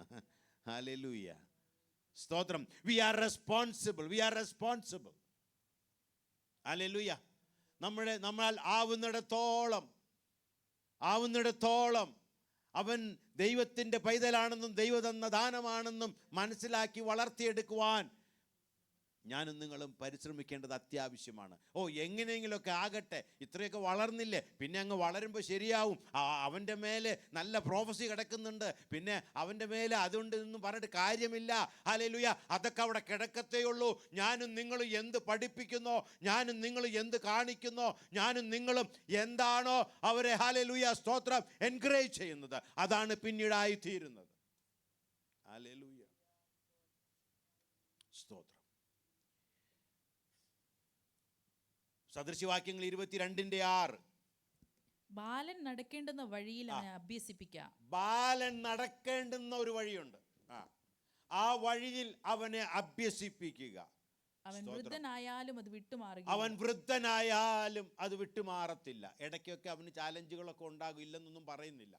ഹല്ലേലൂയ, സ്തോത്രം. We are responsible. ഹല്ലേലൂയ. നമ്മൾ ആവുന്നിടത്തോളം അവൻ ദൈവത്തിൻ്റെ പൈതലാണെന്നും ദൈവം തന്ന ദാനമാണെന്നും മനസ്സിലാക്കി വളർത്തിയെടുക്കുവാൻ ഞാനും നിങ്ങളും പരിശ്രമിക്കേണ്ടത് അത്യാവശ്യമാണ്. എങ്ങനെയെങ്കിലുമൊക്കെ ആകട്ടെ, ഇത്രയൊക്കെ വളർന്നില്ലേ, പിന്നെ അങ്ങ് വളരുമ്പോൾ ശരിയാവും, അവൻ്റെ മേലെ നല്ല പ്രോഫസി കിടക്കുന്നുണ്ട്, പിന്നെ അവൻ്റെ മേലെ അതുകൊണ്ട് ഇതൊന്നും പറഞ്ഞിട്ട് കാര്യമില്ല. ഹല്ലേലൂയ, അതൊക്കെ അവിടെ കിടക്കത്തേയുള്ളൂ. ഞാനും നിങ്ങളും എന്ത് പഠിപ്പിക്കുന്നോ, ഞാനും നിങ്ങളും എന്ത് കാണിക്കുന്നോ, ഞാനും നിങ്ങളും എന്താണോ അവരെ ഹല്ലേലൂയ സ്തോത്രം എൻകറേജ് ചെയ്യുന്നത്, അതാണ് പിന്നീടായി തീരുന്നത്. സ്തോത്രം. സദൃശ്യവാക്യങ്ങൾ 22:6. ബാലൻ നടക്കേണ്ടുന്ന വഴിയിൽ അവനെ അഭ്യസിപ്പിക്കുക. ബാലൻ നടക്കേണ്ടുന്ന ഒരു വഴിയുണ്ട്, ആ വഴിയിൽ അവനെ അഭ്യസിപ്പിക്കുക. അവൻ വൃദ്ധനായാലും അത് വിട്ടുമാറുക. അവൻ വൃദ്ധനായാലും അത് വിട്ടുമാറത്തില്ല. ഇടയ്ക്കൊക്കെ അവന് ചാലഞ്ചുകളൊക്കെ ഉണ്ടാകും, ഇല്ലെന്നൊന്നും പറയുന്നില്ല.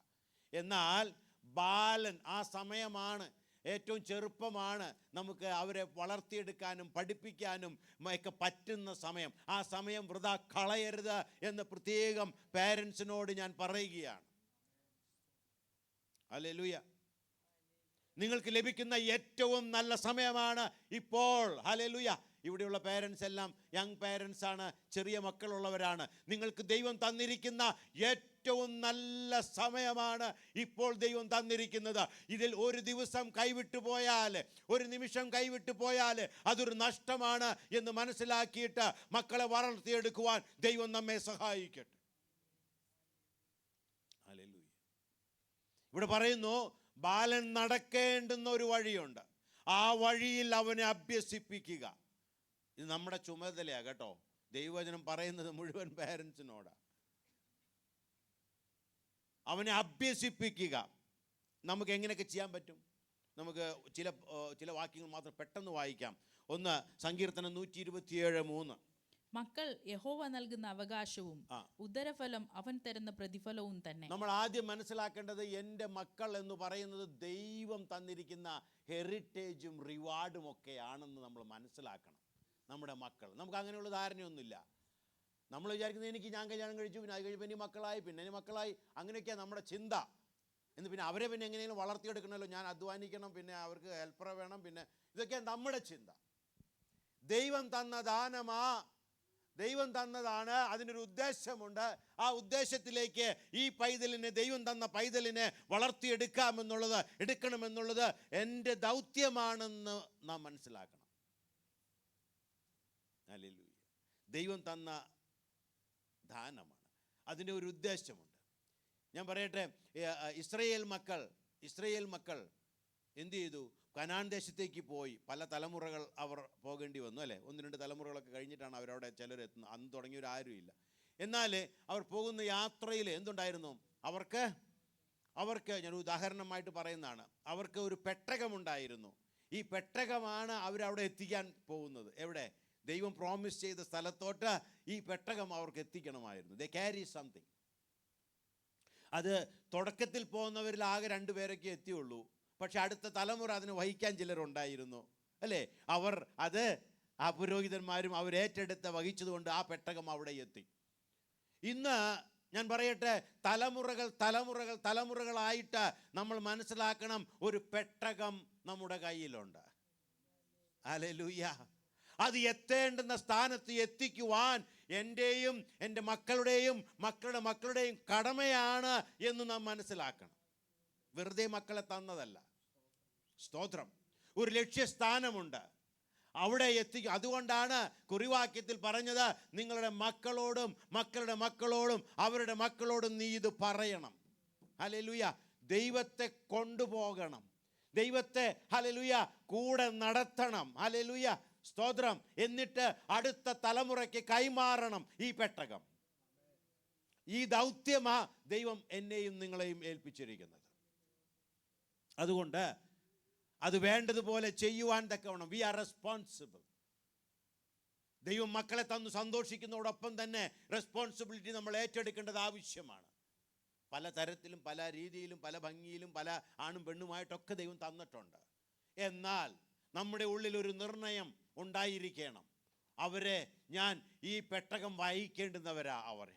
എന്നാൽ ബാലൻ, ആ സമയമാണ്, ഏറ്റവും ചെറുപ്പമാണ്, നമുക്ക് അവരെ വളർത്തിയെടുക്കാനും പഠിപ്പിക്കാനും ഒക്കെ പറ്റുന്ന സമയം. ആ സമയം വൃഥാ കളയരുത് എന്ന് പ്രത്യേകം പേരൻസിനോട് ഞാൻ പറയുകയാണ്. ഹല്ലേലൂയ. നിങ്ങൾക്ക് ലഭിക്കുന്ന ഏറ്റവും നല്ല സമയമാണ് ഇപ്പോൾ. ഹല്ലേലൂയ. ഇവിടെയുള്ള പേരൻസ് എല്ലാം യങ് പേരൻസ് ആണ്, ചെറിയ മക്കളുള്ളവരാണ്. നിങ്ങൾക്ക് ദൈവം തന്നിരിക്കുന്ന ഏറ്റവും നല്ല സമയമാണ് ഇപ്പോൾ ദൈവം തന്നിരിക്കുന്നത്. ഇതിൽ ഒരു ദിവസം കൈവിട്ടു പോയാൽ, ഒരു നിമിഷം കൈവിട്ടു പോയാൽ അതൊരു നഷ്ടമാണ് എന്ന് മനസ്സിലാക്കിയിട്ട് മക്കളെ വളർത്തിയെടുക്കുവാൻ ദൈവം നമ്മെ സഹായിക്കട്ടെ. ഹല്ലേലൂയ. ഇവിടെ പറയുന്നു, ബാലൻ നടക്കേണ്ടുന്ന ഒരു വഴിയുണ്ട്, ആ വഴിയിൽ അവനെ അഭ്യസിപ്പിക്കുക. ഇത് നമ്മുടെ ചുമതലയാണ് കേട്ടോ. ദൈവവചനം പറയുന്നത് മുഴുവൻ പേരൻസിനോടാ. അവനെ അഭ്യസിപ്പിക്കുക. നമുക്ക് എങ്ങനെയൊക്കെ ചെയ്യാൻ പറ്റും? നമുക്ക് ചില വാക്യങ്ങൾ മാത്രം പെട്ടെന്ന് വായിക്കാം. ഒന്ന്, സങ്കീർത്തനം 127:3. മക്കൾ യഹോവ നൽകുന്ന അവകാശവും ഉദരഫലം അവൻ തരുന്ന പ്രതിഫലവും തന്നെ. നമ്മൾ ആദ്യം മനസ്സിലാക്കേണ്ടത്, എൻ്റെ മക്കൾ എന്ന് പറയുന്നത് ദൈവം തന്നിരിക്കുന്ന ഹെറിറ്റേജും റിവാർഡും ഒക്കെയാണെന്ന് നമ്മൾ മനസ്സിലാക്കണം. നമ്മുടെ മക്കൾ, നമുക്ക് അങ്ങനെയുള്ള ധാരണയൊന്നുമില്ല. നമ്മൾ വിചാരിക്കുന്നത്, ഞാൻ കല്യാണം കഴിച്ചു, പിന്നെ അത് കഴിയുമ്പോൾ ഇനി മക്കളായി, അങ്ങനെയൊക്കെയാണ് നമ്മുടെ ചിന്ത. എന്ന് പിന്നെ അവരെ പിന്നെ എങ്ങനെയെങ്കിലും വളർത്തിയെടുക്കണമല്ലോ, ഞാൻ അധ്വാനിക്കണം, പിന്നെ അവർക്ക് ഹെൽപ്പറെ വേണം, പിന്നെ ഇതൊക്കെയാണ് നമ്മുടെ ചിന്ത. ദൈവം തന്ന ദാനമാ, ദൈവം തന്നതാണ്, അതിനൊരു ഉദ്ദേശമുണ്ട്. ആ ഉദ്ദേശത്തിലേക്ക് ഈ പൈതലിനെ, ദൈവം തന്ന പൈതലിനെ എടുക്കണമെന്നുള്ളത് എൻ്റെ ദൗത്യമാണെന്ന് നാം മനസ്സിലാക്കണം. ഹല്ലേലൂയ. ദൈവം തന്ന ദാനമാണ്, അതിൻ്റെ ഒരു ഉദ്ദേശമുണ്ട്. ഞാൻ പറയട്ടെ, ഇസ്രായേൽ മക്കൾ എന്ത് ചെയ്തു? കനാൻ ദേശത്തേക്ക് പോയി. പല തലമുറകൾ അവർ പോകേണ്ടി വന്നു, അല്ലേ? 1-2 തലമുറകളൊക്കെ കഴിഞ്ഞിട്ടാണ് അവരവിടെ ചിലരെത്തുന്നത്. അന്ന് തുടങ്ങിയവരാരുമില്ല. എന്നാൽ അവർ പോകുന്ന യാത്രയിൽ എന്തുണ്ടായിരുന്നു? അവർക്ക് ഞാൻ ഉദാഹരണമായിട്ട് പറയുന്നതാണ്, അവർക്ക് ഒരു പെട്ടകമുണ്ടായിരുന്നു. ഈ പെട്ടകമാണ് അവരവിടെ എത്തിക്കാൻ പോകുന്നത്. എവിടെ? ദൈവം പ്രോമിസ് ചെയ്ത സ്ഥലത്തോട്ട് ഈ പെട്ടകം അവർക്ക് എത്തിക്കണമായിരുന്നു. They carry something. അത് തുടക്കത്തിൽ പോകുന്നവരിൽ ആകെ 2 പേരൊക്കെ എത്തിയുള്ളൂ. പക്ഷെ അടുത്ത തലമുറ അതിന് വഹിക്കാൻ ചിലരുണ്ടായിരുന്നു, അല്ലേ? ആ പുരോഹിതന്മാരും അവരേറ്റെടുത്ത് വഹിച്ചതുകൊണ്ട് ആ പെട്ടകം അവിടെ എത്തി. ഇന്ന് ഞാൻ പറയട്ടെ, തലമുറകളായിട്ട് നമ്മൾ മനസ്സിലാക്കണം, ഒരു പെട്ടകം നമ്മുടെ കയ്യിലുണ്ട്. ഹല്ലേലൂയ. അത് എത്തേണ്ടുന്ന സ്ഥാനത്ത് എത്തിക്കുവാൻ എൻ്റെയും എൻ്റെ മക്കളുടെയും മക്കളുടെയും കടമയാണ് എന്ന് നാം മനസ്സിലാക്കണം. വെറുതെ മക്കളെ തന്നതല്ല. സ്തോത്രം. ഒരു ലക്ഷ്യസ്ഥാനമുണ്ട്, അവിടെ എത്തിക്കും. അതുകൊണ്ടാണ് കുറിവാക്യത്തിൽ പറഞ്ഞത്, നിങ്ങളുടെ മക്കളോടും അവരുടെ മക്കളോടും നീ ഇത് പറയണം. ഹല്ലേലൂയ. ദൈവത്തെ കൊണ്ടുപോകണം, ദൈവത്തെ ഹല്ലേലൂയ കൂടെ നടത്തണം. ഹല്ലേലൂയ. സ്തോത്രം. എന്നിട്ട് അടുത്ത തലമുറയ്ക്ക് കൈമാറണം ഈ പെട്ടകം. ഈ ദൗത്യമാ ദൈവം എന്നെയും നിങ്ങളെയും ഏൽപ്പിച്ചിരിക്കുന്നത്. അതുകൊണ്ട് അത് വേണ്ടതുപോലെ ചെയ്യുവാൻ തക്കവണ്ണം വി ആർ റെസ്പോൺസിബിൾ. ദൈവം മക്കളെ തന്നു സന്തോഷിക്കുന്നതോടൊപ്പം തന്നെ റെസ്പോൺസിബിലിറ്റി നമ്മൾ ഏറ്റെടുക്കേണ്ടത് ആവശ്യമാണ്. പല തരത്തിലും, പല രീതിയിലും, പല ഭംഗിയിലും, പല ആണും പെണ്ണുമായിട്ടൊക്കെ ദൈവം തന്നിട്ടുണ്ട്. എന്നാൽ നമ്മുടെ ഉള്ളിൽ ഒരു നിർണയം ഉണ്ടായിരിക്കണം, അവരെ ഞാൻ ഈ പെട്ടകം വഹിക്കേണ്ടുന്നവരാ അവരെ.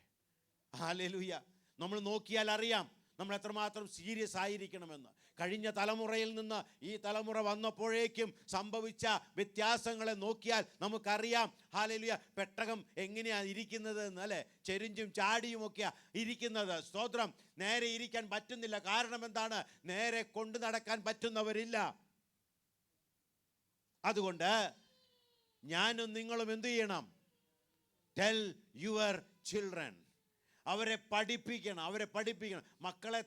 ഹല്ലേലൂയ. നമ്മൾ നോക്കിയാൽ അറിയാം നമ്മൾ എത്രമാത്രം സീരിയസ് ആയിരിക്കണമെന്ന്. കഴിഞ്ഞ തലമുറയിൽ നിന്ന് ഈ തലമുറ വന്നപ്പോഴേക്കും സംഭവിച്ച വ്യത്യാസങ്ങളെ നോക്കിയാൽ നമുക്കറിയാം. ഹല്ലേലൂയ. പെട്ടകം എങ്ങനെയാണ് ഇരിക്കുന്നത് എന്ന്, അല്ലേ? ചെരിഞ്ചും ചാടിയും ഒക്കെയാണ് ഇരിക്കുന്നത്. സ്തോത്രം. നേരെ ഇരിക്കാൻ പറ്റുന്നില്ല. കാരണം എന്താണ്? നേരെ കൊണ്ടു നടക്കാൻ പറ്റുന്നവരില്ല. അതുകൊണ്ട് ഞാനും നിങ്ങളും എന്തു ചെയ്യണം? ടെൽ യുവർ ചിൽഡ്രൻ, അവരെ പഠിപ്പിക്കണം. മക്കളെ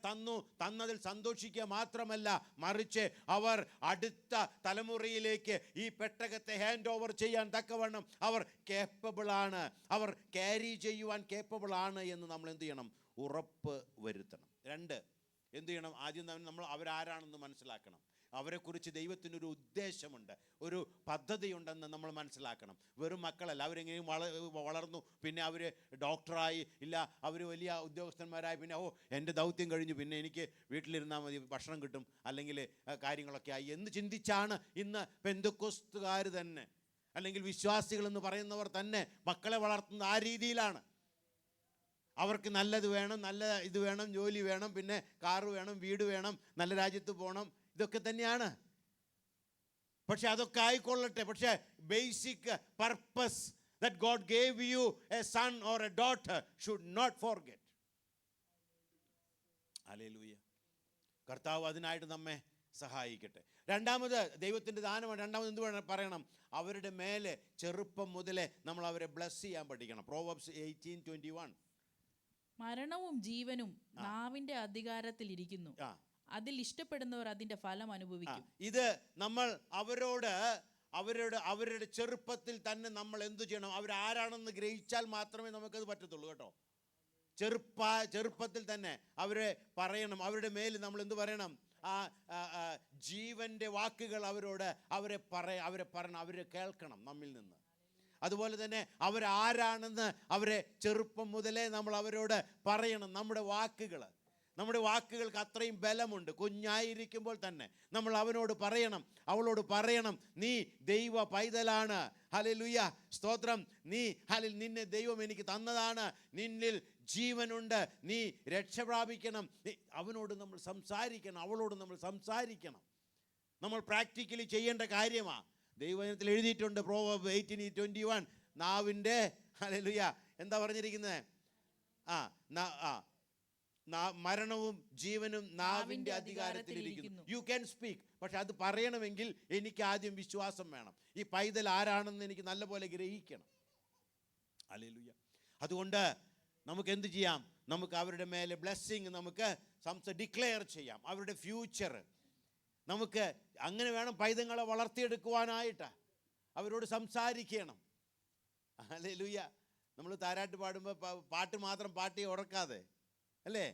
തന്നതിൽ സന്തോഷിക്കുക മാത്രമല്ല, മറിച്ച് അവർ അടുത്ത തലമുറയിലേക്ക് ഈ പെട്ടകത്തെ ഹാൻഡ് ഓവർ ചെയ്യാൻ തക്കവണ്ണം അവർ കേപ്പബിളാണ്, അവർ ക്യാരി ചെയ്യുവാൻ കേപ്പബിളാണ് എന്ന് നമ്മൾ എന്ത് ചെയ്യണം? ഉറപ്പ് വരുത്തണം. 2, എന്ത് ചെയ്യണം? ആദ്യം നമ്മൾ അവരാരാണെന്ന് മനസ്സിലാക്കണം. അവരെക്കുറിച്ച് ദൈവത്തിനൊരു ഉദ്ദേശമുണ്ട്, ഒരു പദ്ധതിയുണ്ടെന്ന് നമ്മൾ മനസ്സിലാക്കണം. വെറും മക്കളല്ല. അവരെങ്ങനെയും വളർന്നു, പിന്നെ അവർ ഡോക്ടറായി, ഇല്ല അവർ വലിയ ഉദ്യോഗസ്ഥന്മാരായി, പിന്നെ എൻ്റെ ദൗത്യം കഴിഞ്ഞു, പിന്നെ എനിക്ക് വീട്ടിലിരുന്നാൽ മതി, ഭക്ഷണം കിട്ടും, അല്ലെങ്കിൽ കാര്യങ്ങളൊക്കെ ആയി എന്ന് ചിന്തിച്ചാണ് ഇന്ന് പെന്തക്കോസ്തുകാർ തന്നെ, അല്ലെങ്കിൽ വിശ്വാസികളെന്ന് പറയുന്നവർ തന്നെ മക്കളെ വളർത്തുന്ന ആ രീതിയിലാണ്. അവർക്ക് നല്ലത് വേണം, നല്ല ഇത് വേണം, ജോലി വേണം, പിന്നെ കാറ് വേണം, വീട് വേണം, നല്ല രാജ്യത്ത് പോകണം, ഇതൊക്കെ തന്നെയാണ്. പക്ഷെ അതൊക്കെ ആയിക്കൊള്ളട്ടെ, പക്ഷേ basic purpose that God gave you a son or a daughter should not forget. Hallelujah. കർത്താവ് അതിനായിട്ട് നമ്മെ സഹായിക്കട്ടെ. രണ്ടാമത് ദൈവത്തിൻ്റെ ദാനമാണ്. രണ്ടാമത് എന്ത് വേണം പറയണം? അവരുടെ മേലെ ചെറുപ്പം മുതലേ നമ്മൾ അവരെ ബ്ലസ് ചെയ്യാൻ പഠിക്കണം. Proverbs 18:21. മരണവും ജീവനും നാവിന്റെ അധികാരത്തിൽ ഇരിക്കുന്നു, അതിൽ ഇഷ്ടപ്പെടുന്നവർ അതിന്റെ ഫലം അനുഭവിക്കും. ഇത് നമ്മൾ അവരുടെ ചെറുപ്പത്തിൽ തന്നെ നമ്മൾ എന്തു ചെയ്യണം? അവരാരാണെന്ന് ഗ്രഹിച്ചാൽ മാത്രമേ നമുക്കത് പറ്റത്തുള്ളൂ കേട്ടോ. ചെറുപ്പത്തിൽ തന്നെ അവരെ പറയണം. അവരുടെ മേൽ നമ്മൾ എന്ത് പറയണം? ജീവന്റെ വാക്കുകൾ അവരെ പറയണം, അവരെ കേൾക്കണം നമ്മിൽ നിന്ന്. അതുപോലെ തന്നെ അവരാരാണെന്ന് അവരെ ചെറുപ്പം മുതലേ നമ്മൾ അവരോട് പറയണം. നമ്മുടെ വാക്കുകൾക്ക് അത്രയും ബലമുണ്ട്. കുഞ്ഞായിരിക്കുമ്പോൾ തന്നെ നമ്മൾ അവനോട് പറയണം, അവളോട് പറയണം, നീ ദൈവ പൈതലാണ്, ഹല്ലേലൂയ, സ്തോത്രം, നിന്നെ ദൈവം എനിക്ക് തന്നതാണ്, നിന്നിൽ ജീവനുണ്ട്, നീ രക്ഷ പ്രാപിക്കണം. അവനോട് നമ്മൾ സംസാരിക്കണം, അവളോട് നമ്മൾ സംസാരിക്കണം. നമ്മൾ പ്രാക്ടിക്കലി ചെയ്യേണ്ട കാര്യമാണ്. ദൈവവചനത്തിൽ എഴുതിയിട്ടുണ്ട്, Proverbs 18:21, നാവിൻ്റെ, ഹല്ലേലൂയ, എന്താ പറഞ്ഞിരിക്കുന്നത്? മരണവും ജീവനും നാവിൻ്റെ അധികാരത്തിലിരിക്കുന്നു. You can speak. പക്ഷെ അത് പറയണമെങ്കിൽ എനിക്ക് ആദ്യം വിശ്വാസം വേണം. ഈ പൈതൽ ആരാണെന്ന് എനിക്ക് നല്ലപോലെ ഗ്രഹിക്കണം. ഹല്ലേലൂയ. അതുകൊണ്ട് നമുക്ക് എന്ത് ചെയ്യാം? നമുക്ക് അവരുടെ മേലെ ബ്ലെസ്സിങ് നമുക്ക് ഡിക്ലെയർ ചെയ്യാം. അവരുടെ ഫ്യൂച്ചർ നമുക്ക് അങ്ങനെ വേണം പൈതങ്ങളെ വളർത്തിയെടുക്കുവാനായിട്ട്. അവരോട് സംസാരിക്കണം. ഹല്ലേലൂയ. നമ്മൾ താരാട്ട് പാടുമ്പോൾ പാട്ട് മാത്രം പാട്ടി ഉറക്കാതെ, അല്ലേ?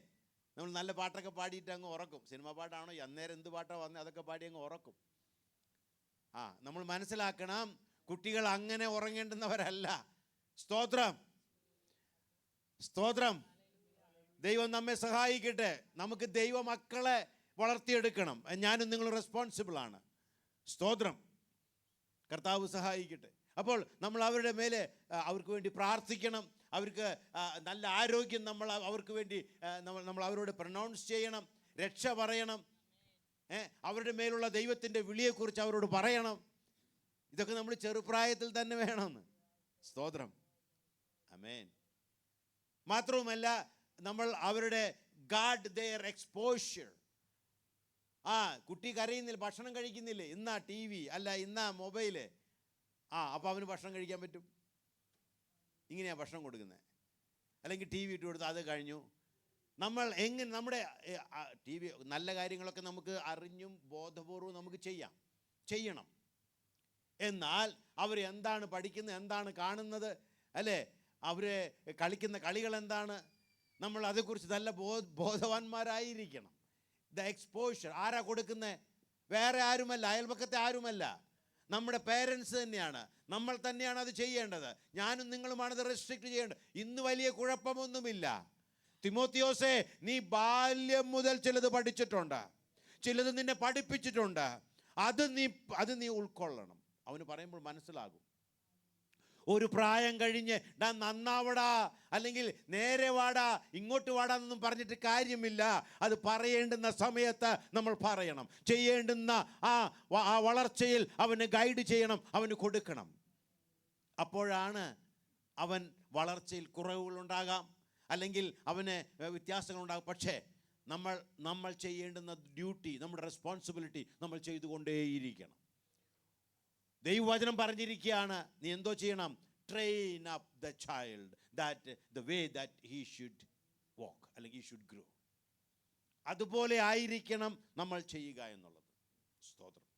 നമ്മൾ നല്ല പാട്ടൊക്കെ പാടിയിട്ട് അങ്ങ് ഉറക്കും. സിനിമ പാട്ടാണോ, അന്നേരം എന്ത് പാട്ടാണ് വന്നത് അതൊക്കെ പാടി അങ്ങ് ഉറക്കും. നമ്മൾ മനസ്സിലാക്കണം, കുട്ടികൾ അങ്ങനെ ഉറങ്ങേണ്ടുന്നവരല്ല. സ്തോത്രം, സ്തോത്രം. ദൈവം നമ്മെ സഹായിക്കട്ടെ. നമുക്ക് ദൈവ മക്കളെ വളർത്തിയെടുക്കണം. ഞാനും നിങ്ങൾ റെസ്പോൺസിബിളാണ്. സ്തോത്രം. കർത്താവ് സഹായിക്കട്ടെ. അപ്പോൾ നമ്മൾ അവരുടെ മേലെ അവർക്ക് വേണ്ടി പ്രാർത്ഥിക്കണം. അവർക്ക് നല്ല ആരോഗ്യം അവർക്ക് വേണ്ടി നമ്മൾ അവരോട് പ്രൊനൗൺസ് ചെയ്യണം, രക്ഷ പറയണം. അവരുടെ മേലുള്ള ദൈവത്തിൻ്റെ വിളിയെക്കുറിച്ച് അവരോട് പറയണം. ഇതൊക്കെ നമ്മൾ ചെറുപ്രായത്തിൽ തന്നെ വേണമെന്ന്. സ്തോത്രം. ആമേൻ. മാത്രവുമല്ല, നമ്മൾ അവരുടെ ഗാഡ് ദെയർ എക്സ്പോഷ്യർ. കുട്ടി കരയുന്നില്ല, ഭക്ഷണം കഴിക്കുന്നില്ലേ, ഇന്നാ TV അല്ല ഇന്നാ മൊബൈല്, അപ്പോൾ അവന് ഭക്ഷണം കഴിക്കാൻ പറ്റും. ഇങ്ങനെയാണ് ഭക്ഷണം കൊടുക്കുന്നത്. അല്ലെങ്കിൽ TV ഇട്ട് കൊടുത്ത് അത് കഴിഞ്ഞു. നമ്മൾ എങ്ങനെ നമ്മുടെ TV നല്ല കാര്യങ്ങളൊക്കെ നമുക്ക് അറിഞ്ഞും ബോധപൂർവം നമുക്ക് ചെയ്യണം. എന്നാൽ അവർ എന്താണ് പഠിക്കുന്നത്, എന്താണ് കാണുന്നത്, അല്ലേ, അവർ കളിക്കുന്ന കളികൾ എന്താണ്, നമ്മൾ അതേക്കുറിച്ച് നല്ല ബോധവാന്മാരായിരിക്കണം. ദ എക്സ്പോഷർ ആരാ കൊടുക്കുന്നത്? വേറെ ആരുമല്ല, അയൽപക്കത്തെ ആരുമല്ല, നമ്മുടെ പേരൻസ് തന്നെയാണ്. നമ്മൾ തന്നെയാണ് അത് ചെയ്യേണ്ടത്. ഞാനും നിങ്ങളുമാണത് റെസ്ട്രിക്റ്റ് ചെയ്യേണ്ടത്. ഇന്ന് വലിയ കുഴപ്പമൊന്നുമില്ല. തിമോത്തിയോസേ, നീ ബാല്യം മുതൽ ചിലത് പഠിച്ചിട്ടുണ്ട്, ചിലത് നിന്നെ പഠിപ്പിച്ചിട്ടുണ്ട്. അത് നീ ഉൾക്കൊള്ളണം. അവന് പറയുമ്പോൾ മനസ്സിലാകും. ഒരു പ്രായം കഴിഞ്ഞ് നന്നാവടാ, അല്ലെങ്കിൽ നേരെ വാടാ, ഇങ്ങോട്ട് വാടാ എന്നൊന്നും പറഞ്ഞിട്ട് കാര്യമില്ല. അത് പറയേണ്ടുന്ന സമയത്ത് നമ്മൾ പറയണം. ചെയ്യേണ്ടുന്ന ആ വളർച്ചയിൽ അവന് ഗൈഡ് ചെയ്യണം, അവന് കൊടുക്കണം. അപ്പോഴാണ് അവൻ വളർച്ചയിൽ കുറവുകളുണ്ടാകാം, അല്ലെങ്കിൽ അവന് വ്യത്യാസങ്ങളുണ്ടാകും. പക്ഷേ നമ്മൾ ചെയ്യേണ്ടുന്ന ഡ്യൂട്ടി, നമ്മുടെ റെസ്പോൺസിബിലിറ്റി നമ്മൾ ചെയ്തുകൊണ്ടേയിരിക്കണം. ദൈവവചനം പറഞ്ഞിരിക്കുകയാണ്, നീ എന്തോ ചെയ്യണം? Train up the child that the way that he should walk, അല്ലെങ്കിൽ you should grow. അതുപോലെ ആയിരിക്കണം നമ്മൾ ചെയ്യുക എന്നുള്ളത്. സ്തോത്രം.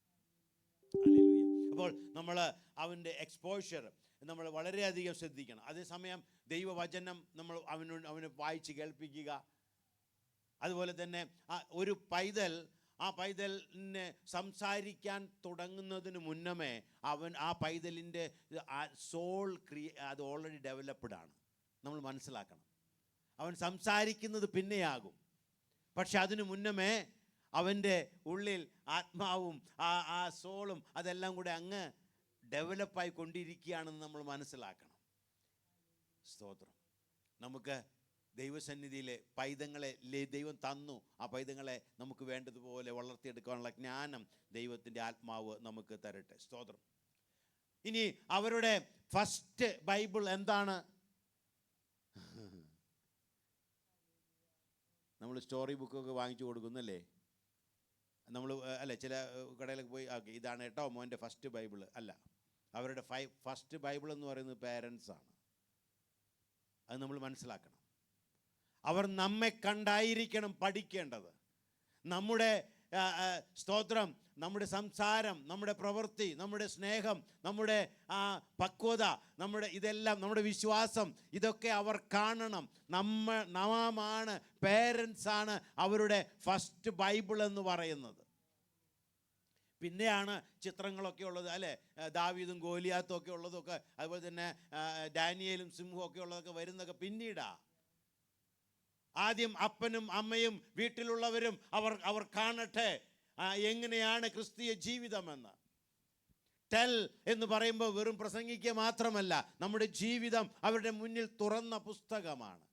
ഹല്ലേലൂയ. അപ്പോൾ നമ്മൾ അവൻ്റെ എക്സ്പോഷർ നമ്മൾ വളരെയധികം ശ്രദ്ധിക്കണം. അതേസമയം ദൈവവചനം നമ്മൾ അവന് വായിച്ച് കേൾപ്പിക്കുക. അതുപോലെ തന്നെ ഒരു പൈതൽ ആ പൈതലിനെ സംസാരിക്കാൻ തുടങ്ങുന്നതിന് മുന്നമേ ആ പൈതലിൻ്റെ സോൾ അത് ഓൾറെഡി ഡെവലപ്ഡ് ആണ്. നമ്മൾ മനസ്സിലാക്കണം. അവൻ സംസാരിക്കുന്നത് പിന്നെയാകും, പക്ഷെ അതിനു മുന്നമേ അവൻ്റെ ഉള്ളിൽ ആത്മാവും ആ സോളും അതെല്ലാം കൂടെ അങ്ങ് ഡെവലപ്പായി കൊണ്ടിരിക്കുകയാണെന്ന് നമ്മൾ മനസ്സിലാക്കണം. സ്തോത്രം. നമുക്ക് ദൈവസന്നിധിയിലെ പൈതങ്ങളെ ദൈവം തന്നു. ആ പൈതങ്ങളെ നമുക്ക് വേണ്ടതുപോലെ വളർത്തിയെടുക്കാനുള്ള ജ്ഞാനം ദൈവത്തിൻ്റെ ആത്മാവ് നമുക്ക് തരട്ടെ. സ്തോത്രം. ഇനി അവരുടെ ഫസ്റ്റ് ബൈബിൾ എന്താണ്? നമ്മൾ സ്റ്റോറി ബുക്കൊക്കെ വാങ്ങിച്ചു കൊടുക്കുന്നല്ലേ നമ്മൾ, അല്ലേ? ചില കടയിലൊക്കെ പോയി ഇതാണ് കേട്ടോ മോൻ്റെ ഫസ്റ്റ് ബൈബിൾ. അല്ല, അവരുടെ ഫസ്റ്റ് ബൈബിൾ എന്ന് പറയുന്നത് പേരൻസാണ്. അത് നമ്മൾ മനസ്സിലാക്കണം. അവർ നമ്മെ കണ്ടായിരിക്കണം പഠിക്കേണ്ടത്. നമ്മുടെ സ്തോത്രം, നമ്മുടെ സംസാരം, നമ്മുടെ പ്രവൃത്തി, നമ്മുടെ സ്നേഹം, നമ്മുടെ പക്വത, ഇതെല്ലാം നമ്മുടെ വിശ്വാസം, ഇതൊക്കെ അവർ കാണണം. നാമാണ്, പേരൻസാണ് അവരുടെ ഫസ്റ്റ് ബൈബിൾ എന്ന് പറയുന്നത്. പിന്നെയാണ് ചിത്രങ്ങളൊക്കെ ഉള്ളത്, അല്ലേ? ദാവീദും ഗോലിയാത്തും ഒക്കെ ഉള്ളതൊക്കെ, അതുപോലെ തന്നെ ഡാനിയേലും സിംഹവും ഒക്കെ ഉള്ളതൊക്കെ വരുന്നതൊക്കെ പിന്നീടാ. ആദ്യം അപ്പനും അമ്മയും വീട്ടിലുള്ളവരും അവർ കാണട്ടെ എങ്ങനെയാണ് ക്രിസ്തീയ ജീവിതമെന്ന്. ടെൽ എന്ന് പറയുമ്പോൾ വെറും പ്രസംഗിക്കുക മാത്രമല്ല, നമ്മുടെ ജീവിതം അവരുടെ മുന്നിൽ തുറന്ന പുസ്തകമാണ്.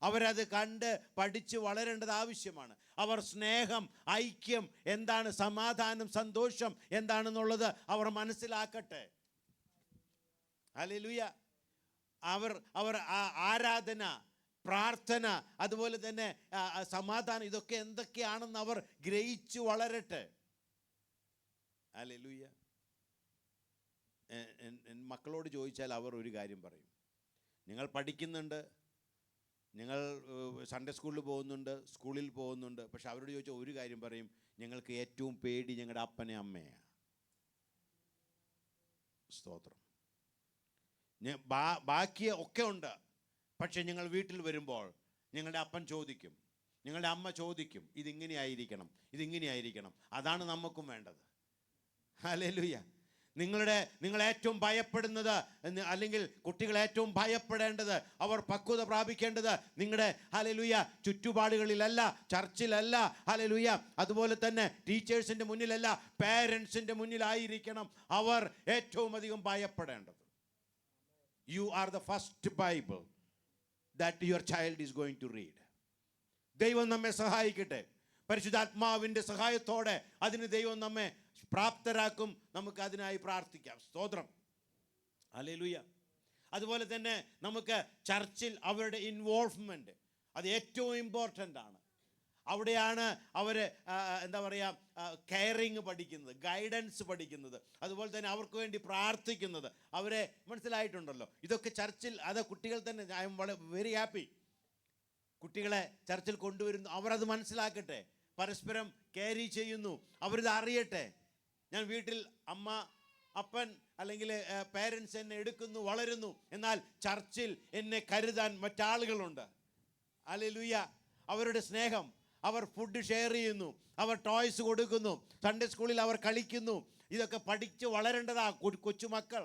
അവരത് കണ്ട് പഠിച്ച് വളരേണ്ടത് ആവശ്യമാണ്. അവർ സ്നേഹം, ഐക്യം എന്താണ്, സമാധാനം, സന്തോഷം എന്താണെന്നുള്ളത് അവർ മനസ്സിലാക്കട്ടെ. ഹല്ലേലൂയ. അവർ ആരാധന, പ്രാർത്ഥന, അതുപോലെ തന്നെ സമാധാനം, ഇതൊക്കെ എന്തൊക്കെയാണെന്ന് അവർ ഗ്രഹിച്ചു വളരട്ടെ. ഹല്ലേലൂയ. മക്കളോട് ചോദിച്ചാൽ അവർ ഒരു കാര്യം പറയും. നിങ്ങൾ പഠിക്കുന്നുണ്ട്, നിങ്ങൾ സൺഡേ സ്കൂളിൽ പോകുന്നുണ്ട്, സ്കൂളിൽ പോകുന്നുണ്ട്, പക്ഷെ അവരോട് ചോദിച്ചാൽ ഒരു കാര്യം പറയും, ഞങ്ങൾക്ക് ഏറ്റവും പേടി ഞങ്ങളുടെ അപ്പനെ അമ്മയാണ്. സ്തോത്രം. ബാക്കി ഒക്കെ ഉണ്ട്, പക്ഷെ ഞങ്ങൾ വീട്ടിൽ വരുമ്പോൾ ഞങ്ങളുടെ അപ്പൻ ചോദിക്കും, ഞങ്ങളുടെ അമ്മ ചോദിക്കും, ഇതിങ്ങനെയായിരിക്കണം, ഇതിങ്ങനെയായിരിക്കണം. അതാണ് നമുക്കും വേണ്ടത്. ഹല്ലേലൂയ. നിങ്ങൾ ഏറ്റവും ഭയപ്പെടുന്നത്, അല്ലെങ്കിൽ കുട്ടികൾ ഏറ്റവും ഭയപ്പെടേണ്ടത്, അവർ പക്വത പ്രാപിക്കേണ്ടത് നിങ്ങളുടെ ഹല്ലേലൂയ ചുറ്റുപാടുകളിലല്ല, ചർച്ചിലല്ല, ഹല്ലേലൂയ, അതുപോലെ തന്നെ ടീച്ചേഴ്സിൻ്റെ മുന്നിലല്ല, പേരൻസിൻ്റെ മുന്നിലായിരിക്കണം അവർ ഏറ്റവും അധികം ഭയപ്പെടേണ്ടത്. You are the first Bible that your child is going to read. ദൈവം നമ്മെ സഹായിക്കട്ടെ. പരിശുദ്ധാത്മാവിൻ്റെ സഹായത്തോടെ അതിന് ദൈവം നമ്മെ പ്രാപ്തരാക്കും. നമുക്ക് അതിനായി പ്രാർത്ഥിക്കാം. സ്തോത്രം. ഹല്ലേലൂയ. അതുപോലെ തന്നെ നമുക്ക് ചർച്ചിൽ അവരുടെ ഇൻവോൾവ്മെൻറ്റ് അത് ഏറ്റവും ഇമ്പോർട്ടൻ്റ് ആണ്. അവിടെയാണ് അവർ എന്താ പറയുക, കെയറിങ് പഠിക്കുന്നത്, ഗൈഡൻസ് പഠിക്കുന്നത്, അതുപോലെ തന്നെ അവർക്ക് വേണ്ടി പ്രാർത്ഥിക്കുന്നത്. അവരെ മനസ്സിലായിട്ടുണ്ടല്ലോ. ഇതൊക്കെ ചർച്ചിൽ അത് കുട്ടികൾ തന്നെ, ഐ എം വെരി ഹാപ്പി. കുട്ടികളെ ചർച്ചിൽ കൊണ്ടുവരുന്നു, അവരത് മനസ്സിലാക്കട്ടെ, പരസ്പരം ക്യാരി ചെയ്യുന്നു, അവരിത് അറിയട്ടെ. ഞാൻ വീട്ടിൽ അമ്മ, അപ്പൻ അല്ലെങ്കിൽ പേരൻസ് എന്നെ എടുക്കുന്നു, വളരുന്നു, എന്നാൽ ചർച്ചിൽ എന്നെ കരുതാൻ മറ്റാളുകളുണ്ട്. ഹല്ലേലൂയ. അവരുടെ സ്നേഹം, അവർ ഫുഡ് ഷെയർ ചെയ്യുന്നു, അവർ ടോയ്സ് കൊടുക്കുന്നു, സൺഡേ സ്കൂളിൽ അവർ കളിക്കുന്നു. ഇതൊക്കെ പഠിച്ച് വളരേണ്ടതാ കൊച്ചുമക്കൾ.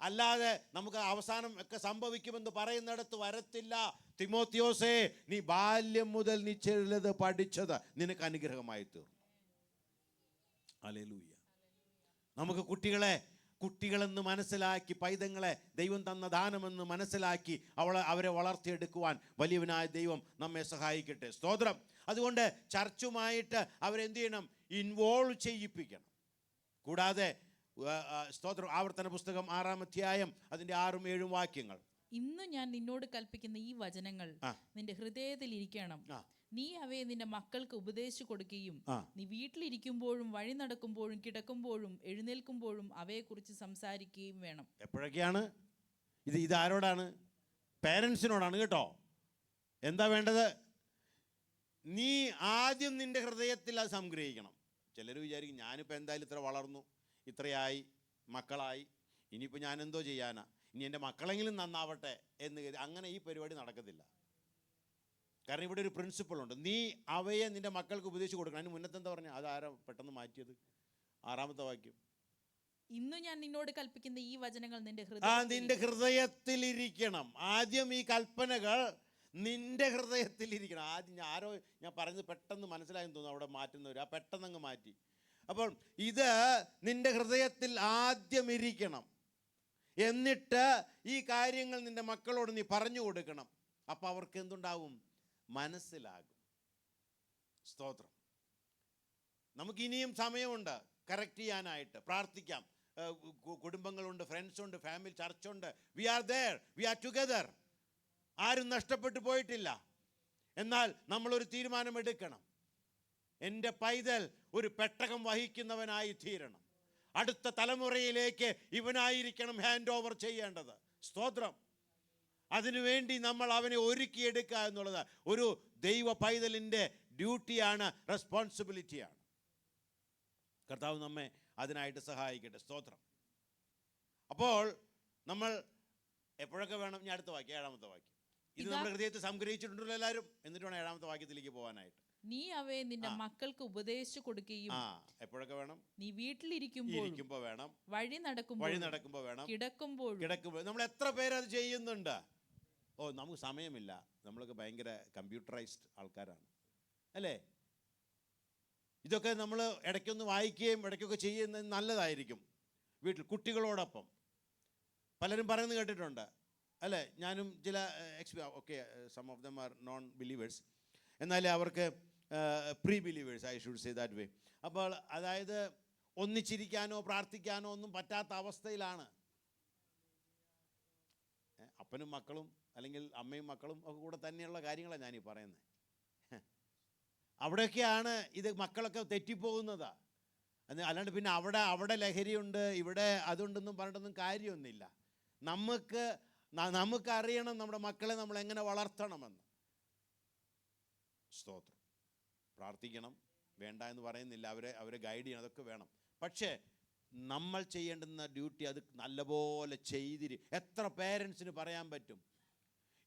അല്ലാതെ നമുക്ക് അവസാനം ഒക്കെ സംഭവിക്കുമെന്ന് പറയുന്നിടത്ത് വരത്തില്ല. തിമോത്തിയോസേ, നീ ബാല്യം മുതൽ നീ ചിലത് പഠിച്ചത് നിനക്ക് അനുഗ്രഹമായി തീർന്നു. ഹല്ലേലൂയ. നമുക്ക് കുട്ടികളെന്ന് മനസ്സിലാക്കി, പൈതങ്ങളെ ദൈവം തന്ന ദാനമെന്ന് മനസ്സിലാക്കി അവരെ വളർത്തിയെടുക്കുവാൻ വലിയവനായ ദൈവം നമ്മെ സഹായിക്കട്ടെ. സ്തോത്രം. അതുകൊണ്ട് ചർച്ചുമായിട്ട് അവരെന്ത് ചെയ്യണം? ഇൻവോൾവ് ചെയ്യിപ്പിക്കണം. കൂടാതെ സ്തോത്രം, ആവർത്തന പുസ്തകം 6-ാം അധ്യായം അതിൻ്റെ 6-7 വാക്യങ്ങൾ. ഇന്ന് ഞാൻ നിന്നോട് കൽപ്പിക്കുന്ന ഈ വചനങ്ങൾ നിന്റെ ഹൃദയത്തിൽ ഇരിക്കണം. നീ അവയെ നിന്റെ മക്കൾക്ക് ഉപദേശിച്ചു കൊടുക്കുകയും നീ വീട്ടിലിരിക്കുമ്പോഴും വഴി നടക്കുമ്പോഴും കിടക്കുമ്പോഴും എഴുന്നേൽക്കുമ്പോഴും അവയെക്കുറിച്ച് സംസാരിക്കുകയും വേണം. എപ്പോഴൊക്കെയാണ് ഇത് ആരോടാണ്? പേരൻസിനോടാണ് കേട്ടോ. എന്താ വേണ്ടത്? നീ ആദ്യം നിൻ്റെ ഹൃദയത്തിൽ അത് സംഗ്രഹിക്കണം. ചിലർ വിചാരിക്കും ഞാനിപ്പോൾ എന്തായാലും ഇത്ര വളർന്നു, ഇത്രയായി, മക്കളായി, ഇനിയിപ്പോൾ ഞാൻ എന്തോ ചെയ്യാനാ, ഇനി എൻ്റെ മക്കളെങ്കിലും നന്നാവട്ടെ എന്ന് കരുതി. അങ്ങനെ ഈ പരിപാടി നടക്കത്തില്ല. കാരണം ഇവിടെ ഒരു പ്രിൻസിപ്പിളുണ്ട്. നീ അവയെ നിൻ്റെ മക്കൾക്ക് ഉപദേശിച്ച് കൊടുക്കണം. അതിന് മുന്നത്തെ എന്താ പറഞ്ഞാൽ? അതാരാ പെട്ടെന്ന് മാറ്റിയത്? 6-ാമത്തെ വാക്യം. ഇന്നു ഞാൻ നിന്നോട് കൽപ്പിക്കുന്ന ഈ വചനങ്ങൾ നിന്റെ ഹൃദയത്തിലിരിക്കണം. ആദ്യം ഈ കൽപ്പനകൾ നിന്റെ ഹൃദയത്തിലിരിക്കണം. ആദ്യം ഞാൻ പറഞ്ഞത് പെട്ടെന്ന് മനസ്സിലായെന്ന് തോന്നുന്നു. അവിടെ മാറ്റുന്നവർ ആ പെട്ടെന്നങ്ങ് മാറ്റി. അപ്പോൾ ഇത് നിന്റെ ഹൃദയത്തിൽ ആദ്യം ഇരിക്കണം. എന്നിട്ട് ഈ കാര്യങ്ങൾ നിന്റെ മക്കളോട് നീ പറഞ്ഞു കൊടുക്കണം. അപ്പം അവർക്ക് എന്തുണ്ടാവും? മനസ്സിലാകും. സ്തോത്രം. നമുക്കിനിയും സമയമുണ്ട് കറക്റ്റ് ചെയ്യാനായിട്ട്. പ്രാർത്ഥിക്കാം. കുടുംബങ്ങളുണ്ട്, ഫ്രണ്ട്സുണ്ട്, ഫാമിലി, ചർച്ചുണ്ട്. We are there, we are together. ആരും നഷ്ടപ്പെട്ടു പോയിട്ടില്ല. എന്നാൽ നമ്മളൊരു തീരുമാനമെടുക്കണം. എൻ്റെ പൈതൽ ഒരു പെട്ടകം വഹിക്കുന്നവനായി തീരണം. അടുത്ത തലമുറയിലേക്ക് ഇവനായിരിക്കണം ഹാൻഡ് ഓവർ ചെയ്യേണ്ടത്. സ്തോത്രം. അതിനുവേണ്ടി നമ്മൾ അവനെ ഒരുക്കിയെടുക്കുക എന്നുള്ളത് ഒരു ദൈവ പൈതലിൻ്റെ ഡ്യൂട്ടിയാണ്, റെസ്പോൺസിബിലിറ്റിയാണ്. കർത്താവ് നമ്മെ അതിനായിട്ട് സഹായിക്കട്ടെ. സ്തോത്രം. അപ്പോൾ നമ്മൾ എപ്പോഴൊക്കെ വേണം? ഞാൻ അടുത്ത വാക്യം, 7-ാമത്തെ വാക്യം. ഇത് നമ്മുടെ ഹൃദയത്തിൽ സംഗ്രഹിച്ചിട്ടുണ്ടല്ലോ എല്ലാവരും. എന്നിട്ട് വേണം 7-ാമത്തെ വാക്യത്തിലേക്ക് പോകാനായിട്ട്. നീ അവയെ നിന്റെ മക്കൾക്ക് ഉപദേശിച്ചു കൊടുക്കുകയും. എപ്പോഴൊക്കെ വേണം? നീ വീട്ടിലിരിക്കുമ്പോൾ വേണം, വഴി നടക്കുമ്പോൾ വേണം, കിടക്കുമ്പോൾ. നമ്മൾ എത്ര പേരത് ചെയ്യുന്നുണ്ട്? നമുക്ക് സമയമില്ല. നമ്മളൊക്കെ ഭയങ്കര കമ്പ്യൂട്ടറൈസ്ഡ് ആൾക്കാരാണ് അല്ലേ? ഇതൊക്കെ നമ്മൾ ഇടയ്ക്കൊന്ന് വായിക്കുകയും ഇടയ്ക്കൊക്കെ ചെയ്യുന്നത് നല്ലതായിരിക്കും. വീട്ടിൽ കുട്ടികളോടൊപ്പം പലരും പറയുന്നത് കേട്ടിട്ടുണ്ട് അല്ലേ? ഞാനും ചില okay, some of them are non believers, എന്നാൽ അവർക്ക് pre believers, I should say that way. അപ്പോൾ അതായത് ഒന്നിച്ചിരിക്കാനോ പ്രാർത്ഥിക്കാനോ ഒന്നും പറ്റാത്ത അവസ്ഥയിലാണ്. അപ്പനും മക്കളും അല്ലെങ്കിൽ അമ്മയും മക്കളും ഒക്കെ കൂടെ തന്നെയുള്ള കാര്യങ്ങളാണ് ഞാനീ പറയുന്നത്. അവിടെയൊക്കെയാണ് ഇത് മക്കളൊക്കെ തെറ്റിപ്പോകുന്നതാ. അല്ലാണ്ട് പിന്നെ അവിടെ ലഹരിയുണ്ട്, ഇവിടെ അതുണ്ടെന്നും പറഞ്ഞിട്ടൊന്നും കാര്യമൊന്നുമില്ല. നമുക്കറിയണം നമ്മുടെ മക്കളെ നമ്മൾ എങ്ങനെ വളർത്തണമെന്ന്. സ്തോത്രം. പ്രാർത്ഥിക്കണം, വേണ്ട എന്ന് പറയുന്നില്ല. അവരെ ഗൈഡ് ചെയ്യണം, അതൊക്കെ വേണം. പക്ഷേ നമ്മൾ ചെയ്യേണ്ടുന്ന ഡ്യൂട്ടി അത് നല്ലപോലെ ചെയ്തിരി. എത്ര പേരൻസിന് പറയാൻ പറ്റും?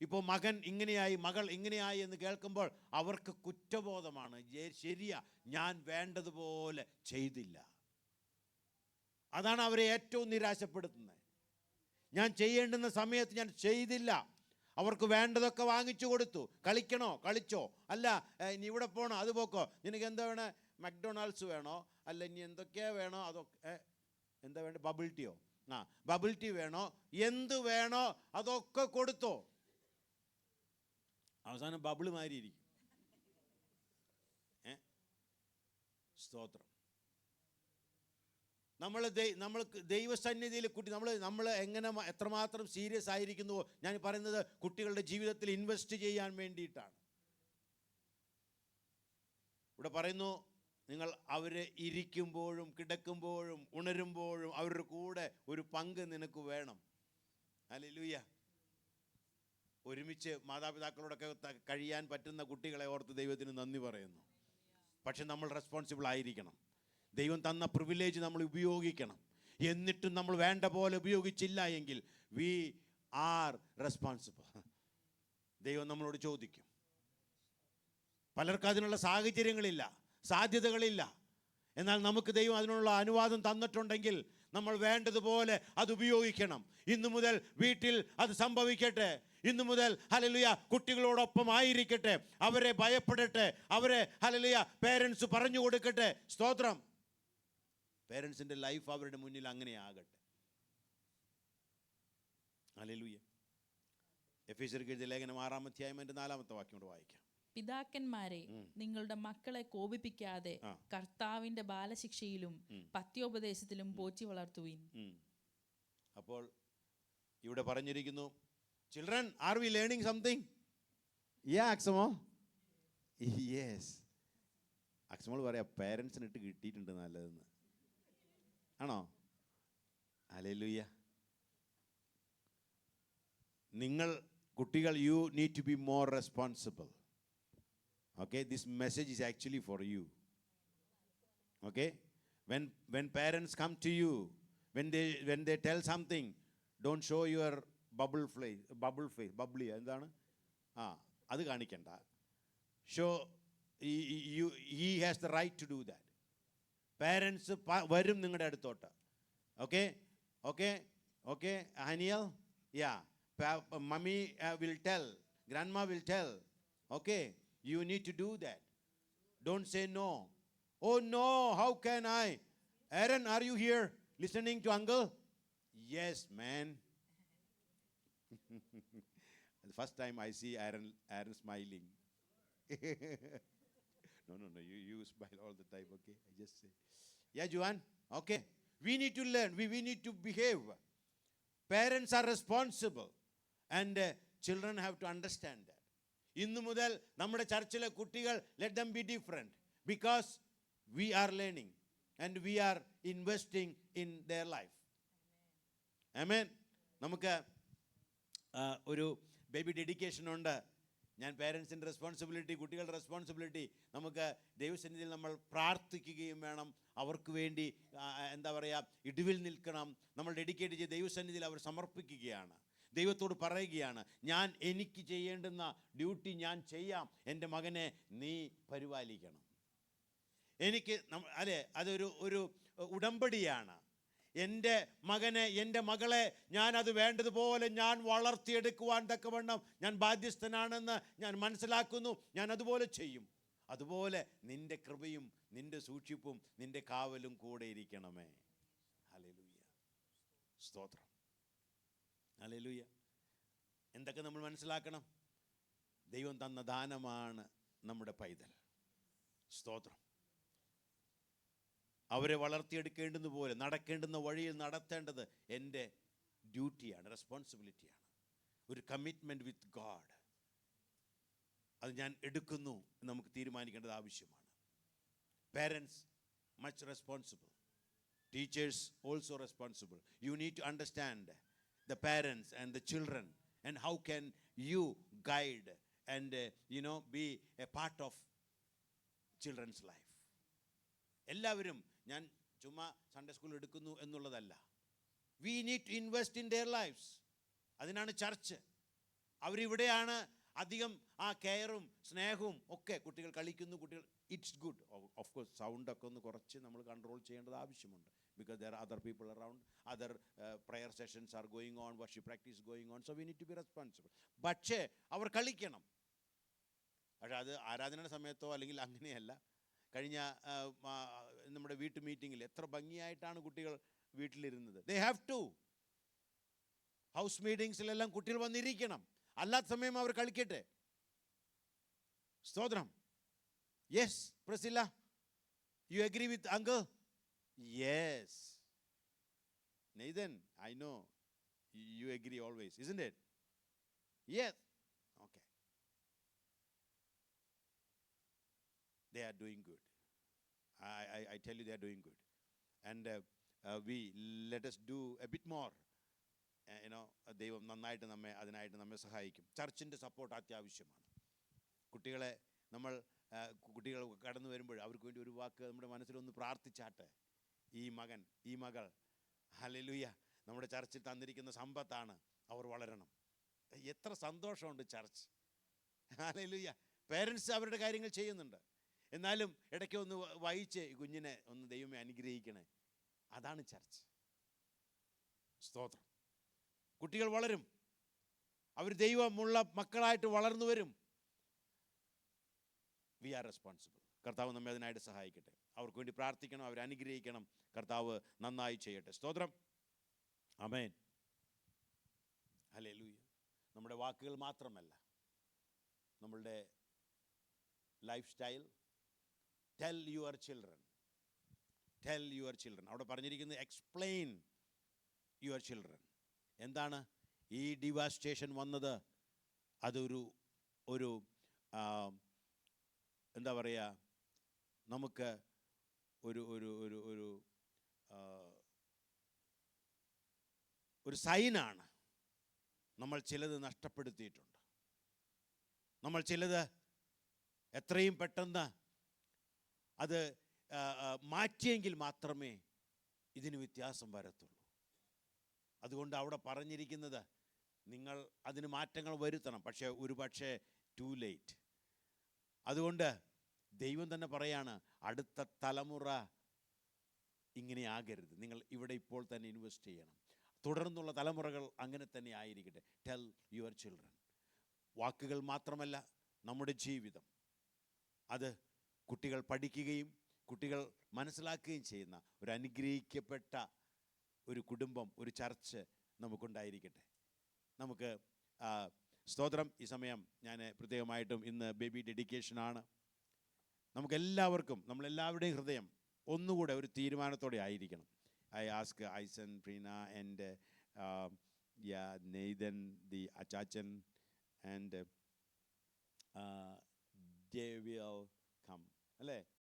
ഇപ്പോൾ മകൻ ഇങ്ങനെയായി, മകൾ ഇങ്ങനെയായി എന്ന് കേൾക്കുമ്പോൾ അവർക്ക് കുറ്റബോധമാണ്. ശരിയാ, ഞാൻ വേണ്ടതുപോലെ ചെയ്തില്ല. അതാണ് അവരെ ഏറ്റവും നിരാശപ്പെടുത്തുന്നത്. ഞാൻ ചെയ്യേണ്ടുന്ന സമയത്ത് ഞാൻ ചെയ്തില്ല. അവർക്ക് വേണ്ടതൊക്കെ വാങ്ങിച്ചു കൊടുത്തു. കളിക്കണോ കളിച്ചോ, അല്ല ഇനി ഇവിടെ പോകണോ അത് പോക്കോ, നിനക്ക് എന്താ വേണേ, മക്ഡൊണാൾഡ്സ് വേണോ, അല്ല ഇനി എന്തൊക്കെയാ വേണോ, അതൊക്കെ എന്താ വേണ്ട, ബബിൾ ടീയോ, ബബിൾ ടീ വേണോ, എന്ത് വേണോ അതൊക്കെ കൊടുത്തോ. അവസാനം ബബിള് മാറിയിരിക്കും. സ്തോത്രം. നമ്മൾ ദൈവസന്നിധിയിൽ നമ്മൾ എങ്ങനെ എത്രമാത്രം സീരിയസ് ആയിരിക്കുന്നുവോ, ഞാൻ പറയുന്നത് കുട്ടികളുടെ ജീവിതത്തിൽ ഇൻവെസ്റ്റ് ചെയ്യാൻ വേണ്ടിയിട്ടാണ്. ഇവിടെ പറയുന്നു, നിങ്ങൾ അവരെ ഇരിക്കുമ്പോഴും കിടക്കുമ്പോഴും ഉണരുമ്പോഴും അവരുടെ കൂടെ ഒരു പങ്ക് നിനക്ക് വേണം. ഹല്ലേലൂയ. ഒരുമിച്ച് മാതാപിതാക്കളോടൊക്കെ കഴിയാൻ പറ്റുന്ന കുട്ടികളെ ഓർത്ത് ദൈവത്തിന് നന്ദി പറയുന്നു. പക്ഷെ നമ്മൾ റെസ്പോൺസിബിൾ ആയിരിക്കണം. ദൈവം തന്ന പ്രിവിലേജ് നമ്മൾ ഉപയോഗിക്കണം. എന്നിട്ടും നമ്മൾ വേണ്ട പോലെ ഉപയോഗിച്ചില്ല എങ്കിൽ വി ആർ റെസ്പോൺസിബിൾ. ദൈവം നമ്മളോട് ചോദിക്കും. പലർക്കും അതിനുള്ള സാഹചര്യങ്ങളില്ല, സാധ്യതകളില്ല. എന്നാൽ നമുക്ക് ദൈവം അതിനുള്ള അനുവാദം തന്നിട്ടുണ്ടെങ്കിൽ നമ്മൾ വേണ്ടതുപോലെ അത് ഉപയോഗിക്കണം. ഇന്നു മുതൽ വീട്ടിൽ അത് സംഭവിക്കട്ടെ. ഇന്നു മുതൽ ഹല്ലേലൂയ കുട്ടികളോടൊപ്പം ആയിരിക്കട്ടെ. അവരെ ഭയപ്പെടട്ടെ. അവരെ ഹല്ലേലൂയ പേരൻസ് പറഞ്ഞു കൊടുക്കട്ടെ. സ്തോത്രം. പേരൻസിൻ്റെ ലൈഫ് അവരുടെ മുന്നിൽ അങ്ങനെ ആകട്ടെ. ഹല്ലേലൂയ. എഫേസ്യർക്ക് എഴുതിയ ലേഖനം 6-ാം അധ്യായം 4-ാമത്തെ വാക്യം കൊണ്ട് വായിക്കാം. പിതാക്കന്മാരെ, നിങ്ങളുടെ മക്കളെ കോപിപ്പിക്കാതെ കർത്താവിന്റെ ബാലശിക്ഷയിലും പത്യോപദേശത്തിലും പോറ്റി വളർത്തുവിൻ. അപ്പോൾ ഇവിടെ പറഞ്ഞിരിക്കുന്നു, children, are we learning something? അക്സമോ? യെസ്. അക്സമോൾ പറയാം, പേരൻസിന് ഇട്ട് കിട്ടിയിട്ടുണ്ട് നല്ലതെന്ന്. ആണോ? ഹല്ലേലൂയ. നിങ്ങൾ കുട്ടികൾ, you need to be more responsible. Okay, this message is actually for you. Okay, when parents come to you, when they tell something, don't show your bubble face bubbly എന്താണ് അത് കാണിക്കണ്ട. Show he has the right to do that. Parents വരും നിങ്ങളുടെ അടുത്തോട്ട്. Okay, Haniel, yeah, mummy will tell, grandma will tell. Okay, you need to do that. Don't say no. Oh no, how can I? Aaron, are you here listening to uncle? Yes, man. The first time I see Aaron smiling. No, you smile all the time. Okay, I just say, yeah, Juan. Okay, we need to learn, we need to behave. Parents are responsible, and children have to understand that. ഇന്നു മുതൽ നമ്മുടെ ചർച്ചിലെ കുട്ടികൾ, let them be different, because we are learning and we are investing in their life. Amen. നമുക്ക് ഒരു ബേബി ഡെഡിക്കേഷൻ ഉണ്ട്. ഞാൻ പേരൻസിൻ്റെ റെസ്പോൺസിബിലിറ്റി, കുട്ടികളുടെ റെസ്പോൺസിബിലിറ്റി, നമുക്ക് ദൈവസന്നിധിയിൽ നമ്മൾ പ്രാർത്ഥിക്കുകയും വേണം. അവർക്ക് വേണ്ടി എന്താ പറയുക, ഇടിവിൽ നിൽക്കണം. നമ്മൾ ഡെഡിക്കേറ്റ് ചെയ്ത് ദൈവസന്നിധിയിൽ അവർ സമർപ്പിക്കുകയാണ്. ദൈവത്തോട് പറയുകയാണ്, എനിക്ക് ചെയ്യേണ്ടുന്ന ഡ്യൂട്ടി ഞാൻ ചെയ്യാം, എൻ്റെ മകനെ നീ പരിപാലിക്കണം. അതെ, അതൊരു ഉടമ്പടിയാണ്. എൻ്റെ മകനെ, എൻ്റെ മകളെ അത് വേണ്ടതുപോലെ ഞാൻ വളർത്തിയെടുക്കുവാൻ തക്കവണ്ണം ഞാൻ ബാധ്യസ്ഥനാണെന്ന് ഞാൻ മനസ്സിലാക്കുന്നു. ഞാൻ അതുപോലെ ചെയ്യും. അതുപോലെ നിൻ്റെ കൃപയും നിൻ്റെ സൂക്ഷിപ്പും നിൻ്റെ കാവലും കൂടെ ഇരിക്കണമേ. ഹല്ലേലൂയ, സ്തോത്രം, ഹല്ലേലൂയ. എന്തൊക്കെ നമ്മൾ മനസ്സിലാക്കണം? ദൈവം തന്ന ദാനമാണ് നമ്മുടെ പൈതൽ. സ്തോത്രം. അവരെ വളർത്തിയെടുക്കേണ്ടുന്ന പോലെ, നടക്കേണ്ടുന്ന വഴിയിൽ നടത്തേണ്ടത് എൻ്റെ ഡ്യൂട്ടിയാണ്, റെസ്പോൺസിബിലിറ്റിയാണ്. ഒരു കമ്മിറ്റ്മെൻറ്റ് വിത്ത് ഗാഡ്, അത് ഞാൻ എടുക്കുന്നു എന്ന് നമുക്ക് തീരുമാനിക്കേണ്ടത് ആവശ്യമാണ്. Parents much responsible, teachers also responsible. You need to understand the parents and the children, and how can you guide and be a part of children's life. എല്ലാവരും ഞാൻ ചുമ്മാ സൺഡേ സ്കൂൾ എടുക്കുന്നു എന്നുള്ളതല്ല. we need to invest in their lives. അതിനാണ് ചർച്ച്. അവരിവിടെയാണ് അധികം ആ കെയറും സ്നേഹവും ഒക്കെ. കുട്ടികൾ കളിക്കുന്നു, കുട്ടികൾ, ഇറ്റ്സ് ഗുഡ്. ഓഫ് കോഴ്സ് സൗണ്ടൊക്കെ ഒന്ന് കുറച്ച് നമ്മൾ കൺട്രോൾ ചെയ്യേണ്ടത് ആവശ്യമുണ്ട്. Because there are other people around, other prayer sessions are going on, worship practice going on, so we need to be responsible. പക്ഷേ അവർ കളിക്കണം. പക്ഷേ അത് ആരാധനയുടെ സമയത്തോ അല്ലെങ്കിൽ അങ്ങനെയല്ല. കഴിഞ്ഞ നമ്മുടെ വീട്ടു മീറ്റിങ്ങിൽ എത്ര ഭംഗിയായിട്ടാണ് കുട്ടികൾ വീട്ടിലിരുന്നത്. They have to. ഹൗസ് മീറ്റിങ്സിലെല്ലാം കുട്ടികൾ വന്നിരിക്കണം. അല്ലാത്ത സമയം അവർ കളിക്കട്ടെ. സ്തോത്രം. Yes Priscilla, you agree with uncle? Yes. Nathan, I know you agree always, isn't it? Yes. Okay. They are doing good. I tell you, they are doing good. And let us do a bit more. ദൈവം നന്നായിട്ട് അതിനായിട്ട് നമ്മെ സഹായിക്കും. ചർച്ചിൻ്റെ സപ്പോർട്ട് അത്യാവശ്യമാണ്. കുട്ടികൾ കടന്നു വരുമ്പോൾ അവർക്ക് വേണ്ടി ഒരു വാക്ക് നമ്മുടെ മനസ്സിലൊന്ന് പ്രാർത്ഥിച്ചാട്ടെ. ഈ മകൻ, ഈ മകൾ, ഹല്ലേലൂയ, നമ്മുടെ ചർച്ചിൽ തന്നിരിക്കുന്ന സമ്പത്താണ്, അവർ വളരണം. എത്ര സന്തോഷമുണ്ട് ചർച്ച്. ഹല്ലേലൂയ. പേരൻസ് അവരുടെ കാര്യങ്ങൾ ചെയ്യുന്നുണ്ട്, എന്നാലും ഇടയ്ക്ക് ഒന്ന് വായിച്ച് കുഞ്ഞിനെ ഒന്ന് ദൈവമേ അനുഗ്രഹിക്കണേ. അതാണ് ചർച്ച്. സ്തോത്രം. കുട്ടികൾ വളരും, അവർ ദൈവമുള്ള മക്കളായിട്ട് വളർന്നു വരും. We are responsible. കർത്താവ് നമ്മെ അതിനായിട്ട് സഹായിക്കട്ടെ. അവർക്ക് വേണ്ടി പ്രാർത്ഥിക്കണം, അവരെ അനുഗ്രഹിക്കണം. കർത്താവ് നന്നായി ചെയ്യട്ടെ. സ്തോത്രം. ആമേൻ. ഹല്ലേലൂയ. നമ്മുടെ വാക്കുകൾ മാത്രമല്ല, നമ്മളുടെ life style. Tell your children, tell your children. അവിടെ പറഞ്ഞിരിക്കുന്നത് എക്സ്പ്ലെയിൻ യുവർ ചിൽഡ്രൻ. എന്താണ് ഈ ഡിവാസ്റ്റേഷൻ വന്നത്? അതൊരു എന്താ പറയുക, നമുക്ക് ഒരു സൈനാണ്. നമ്മൾ ചിലത് നഷ്ടപ്പെടുത്തിയിട്ടുണ്ട്. നമ്മൾ ചിലത് എത്രയും പെട്ടെന്ന് അത് മാറ്റിയെങ്കിൽ മാത്രമേ ഇതിന് വ്യത്യാസം വരത്തുള്ളൂ. അതുകൊണ്ട് അവിടെ പറഞ്ഞിരിക്കുന്നത് നിങ്ങൾ അതിന് മാറ്റങ്ങൾ വരുത്തണം, പക്ഷേ ഒരു പക്ഷേ ടു ലേറ്റ്. അതുകൊണ്ട് ദൈവം തന്നെ പറയാണ്, അടുത്ത തലമുറ ഇങ്ങനെയാകരുത്, നിങ്ങൾ ഇവിടെ ഇപ്പോൾ തന്നെ ഇൻവെസ്റ്റ് ചെയ്യണം. തുടർന്നുള്ള തലമുറകൾ അങ്ങനെ തന്നെ ആയിരിക്കട്ടെ. Tell your children. വാക്കുകൾ മാത്രമല്ല, നമ്മുടെ ജീവിതം അത് കുട്ടികൾ പഠിക്കുകയും കുട്ടികൾ മനസ്സിലാക്കുകയും ചെയ്യുന്ന ഒരു അനുഗ്രഹിക്കപ്പെട്ട ഒരു കുടുംബം, ഒരു ചർച്ച് നമുക്കുണ്ടായിരിക്കട്ടെ. നമുക്ക് സ്തോത്രം. ഈ സമയം ഞാൻ പ്രത്യേകമായിട്ടും ഇന്ന് ബേബി ഡെഡിക്കേഷനാണ്. നമുക്കെല്ലാവർക്കും, നമ്മളെല്ലാവരുടെയും ഹൃദയം ഒന്നുകൂടെ ഒരു തീരുമാനത്തോടെ ആയിരിക്കണം. I ask Aisen, Prina, and Nathan, the Achachan, and they will come. അല്ലേ?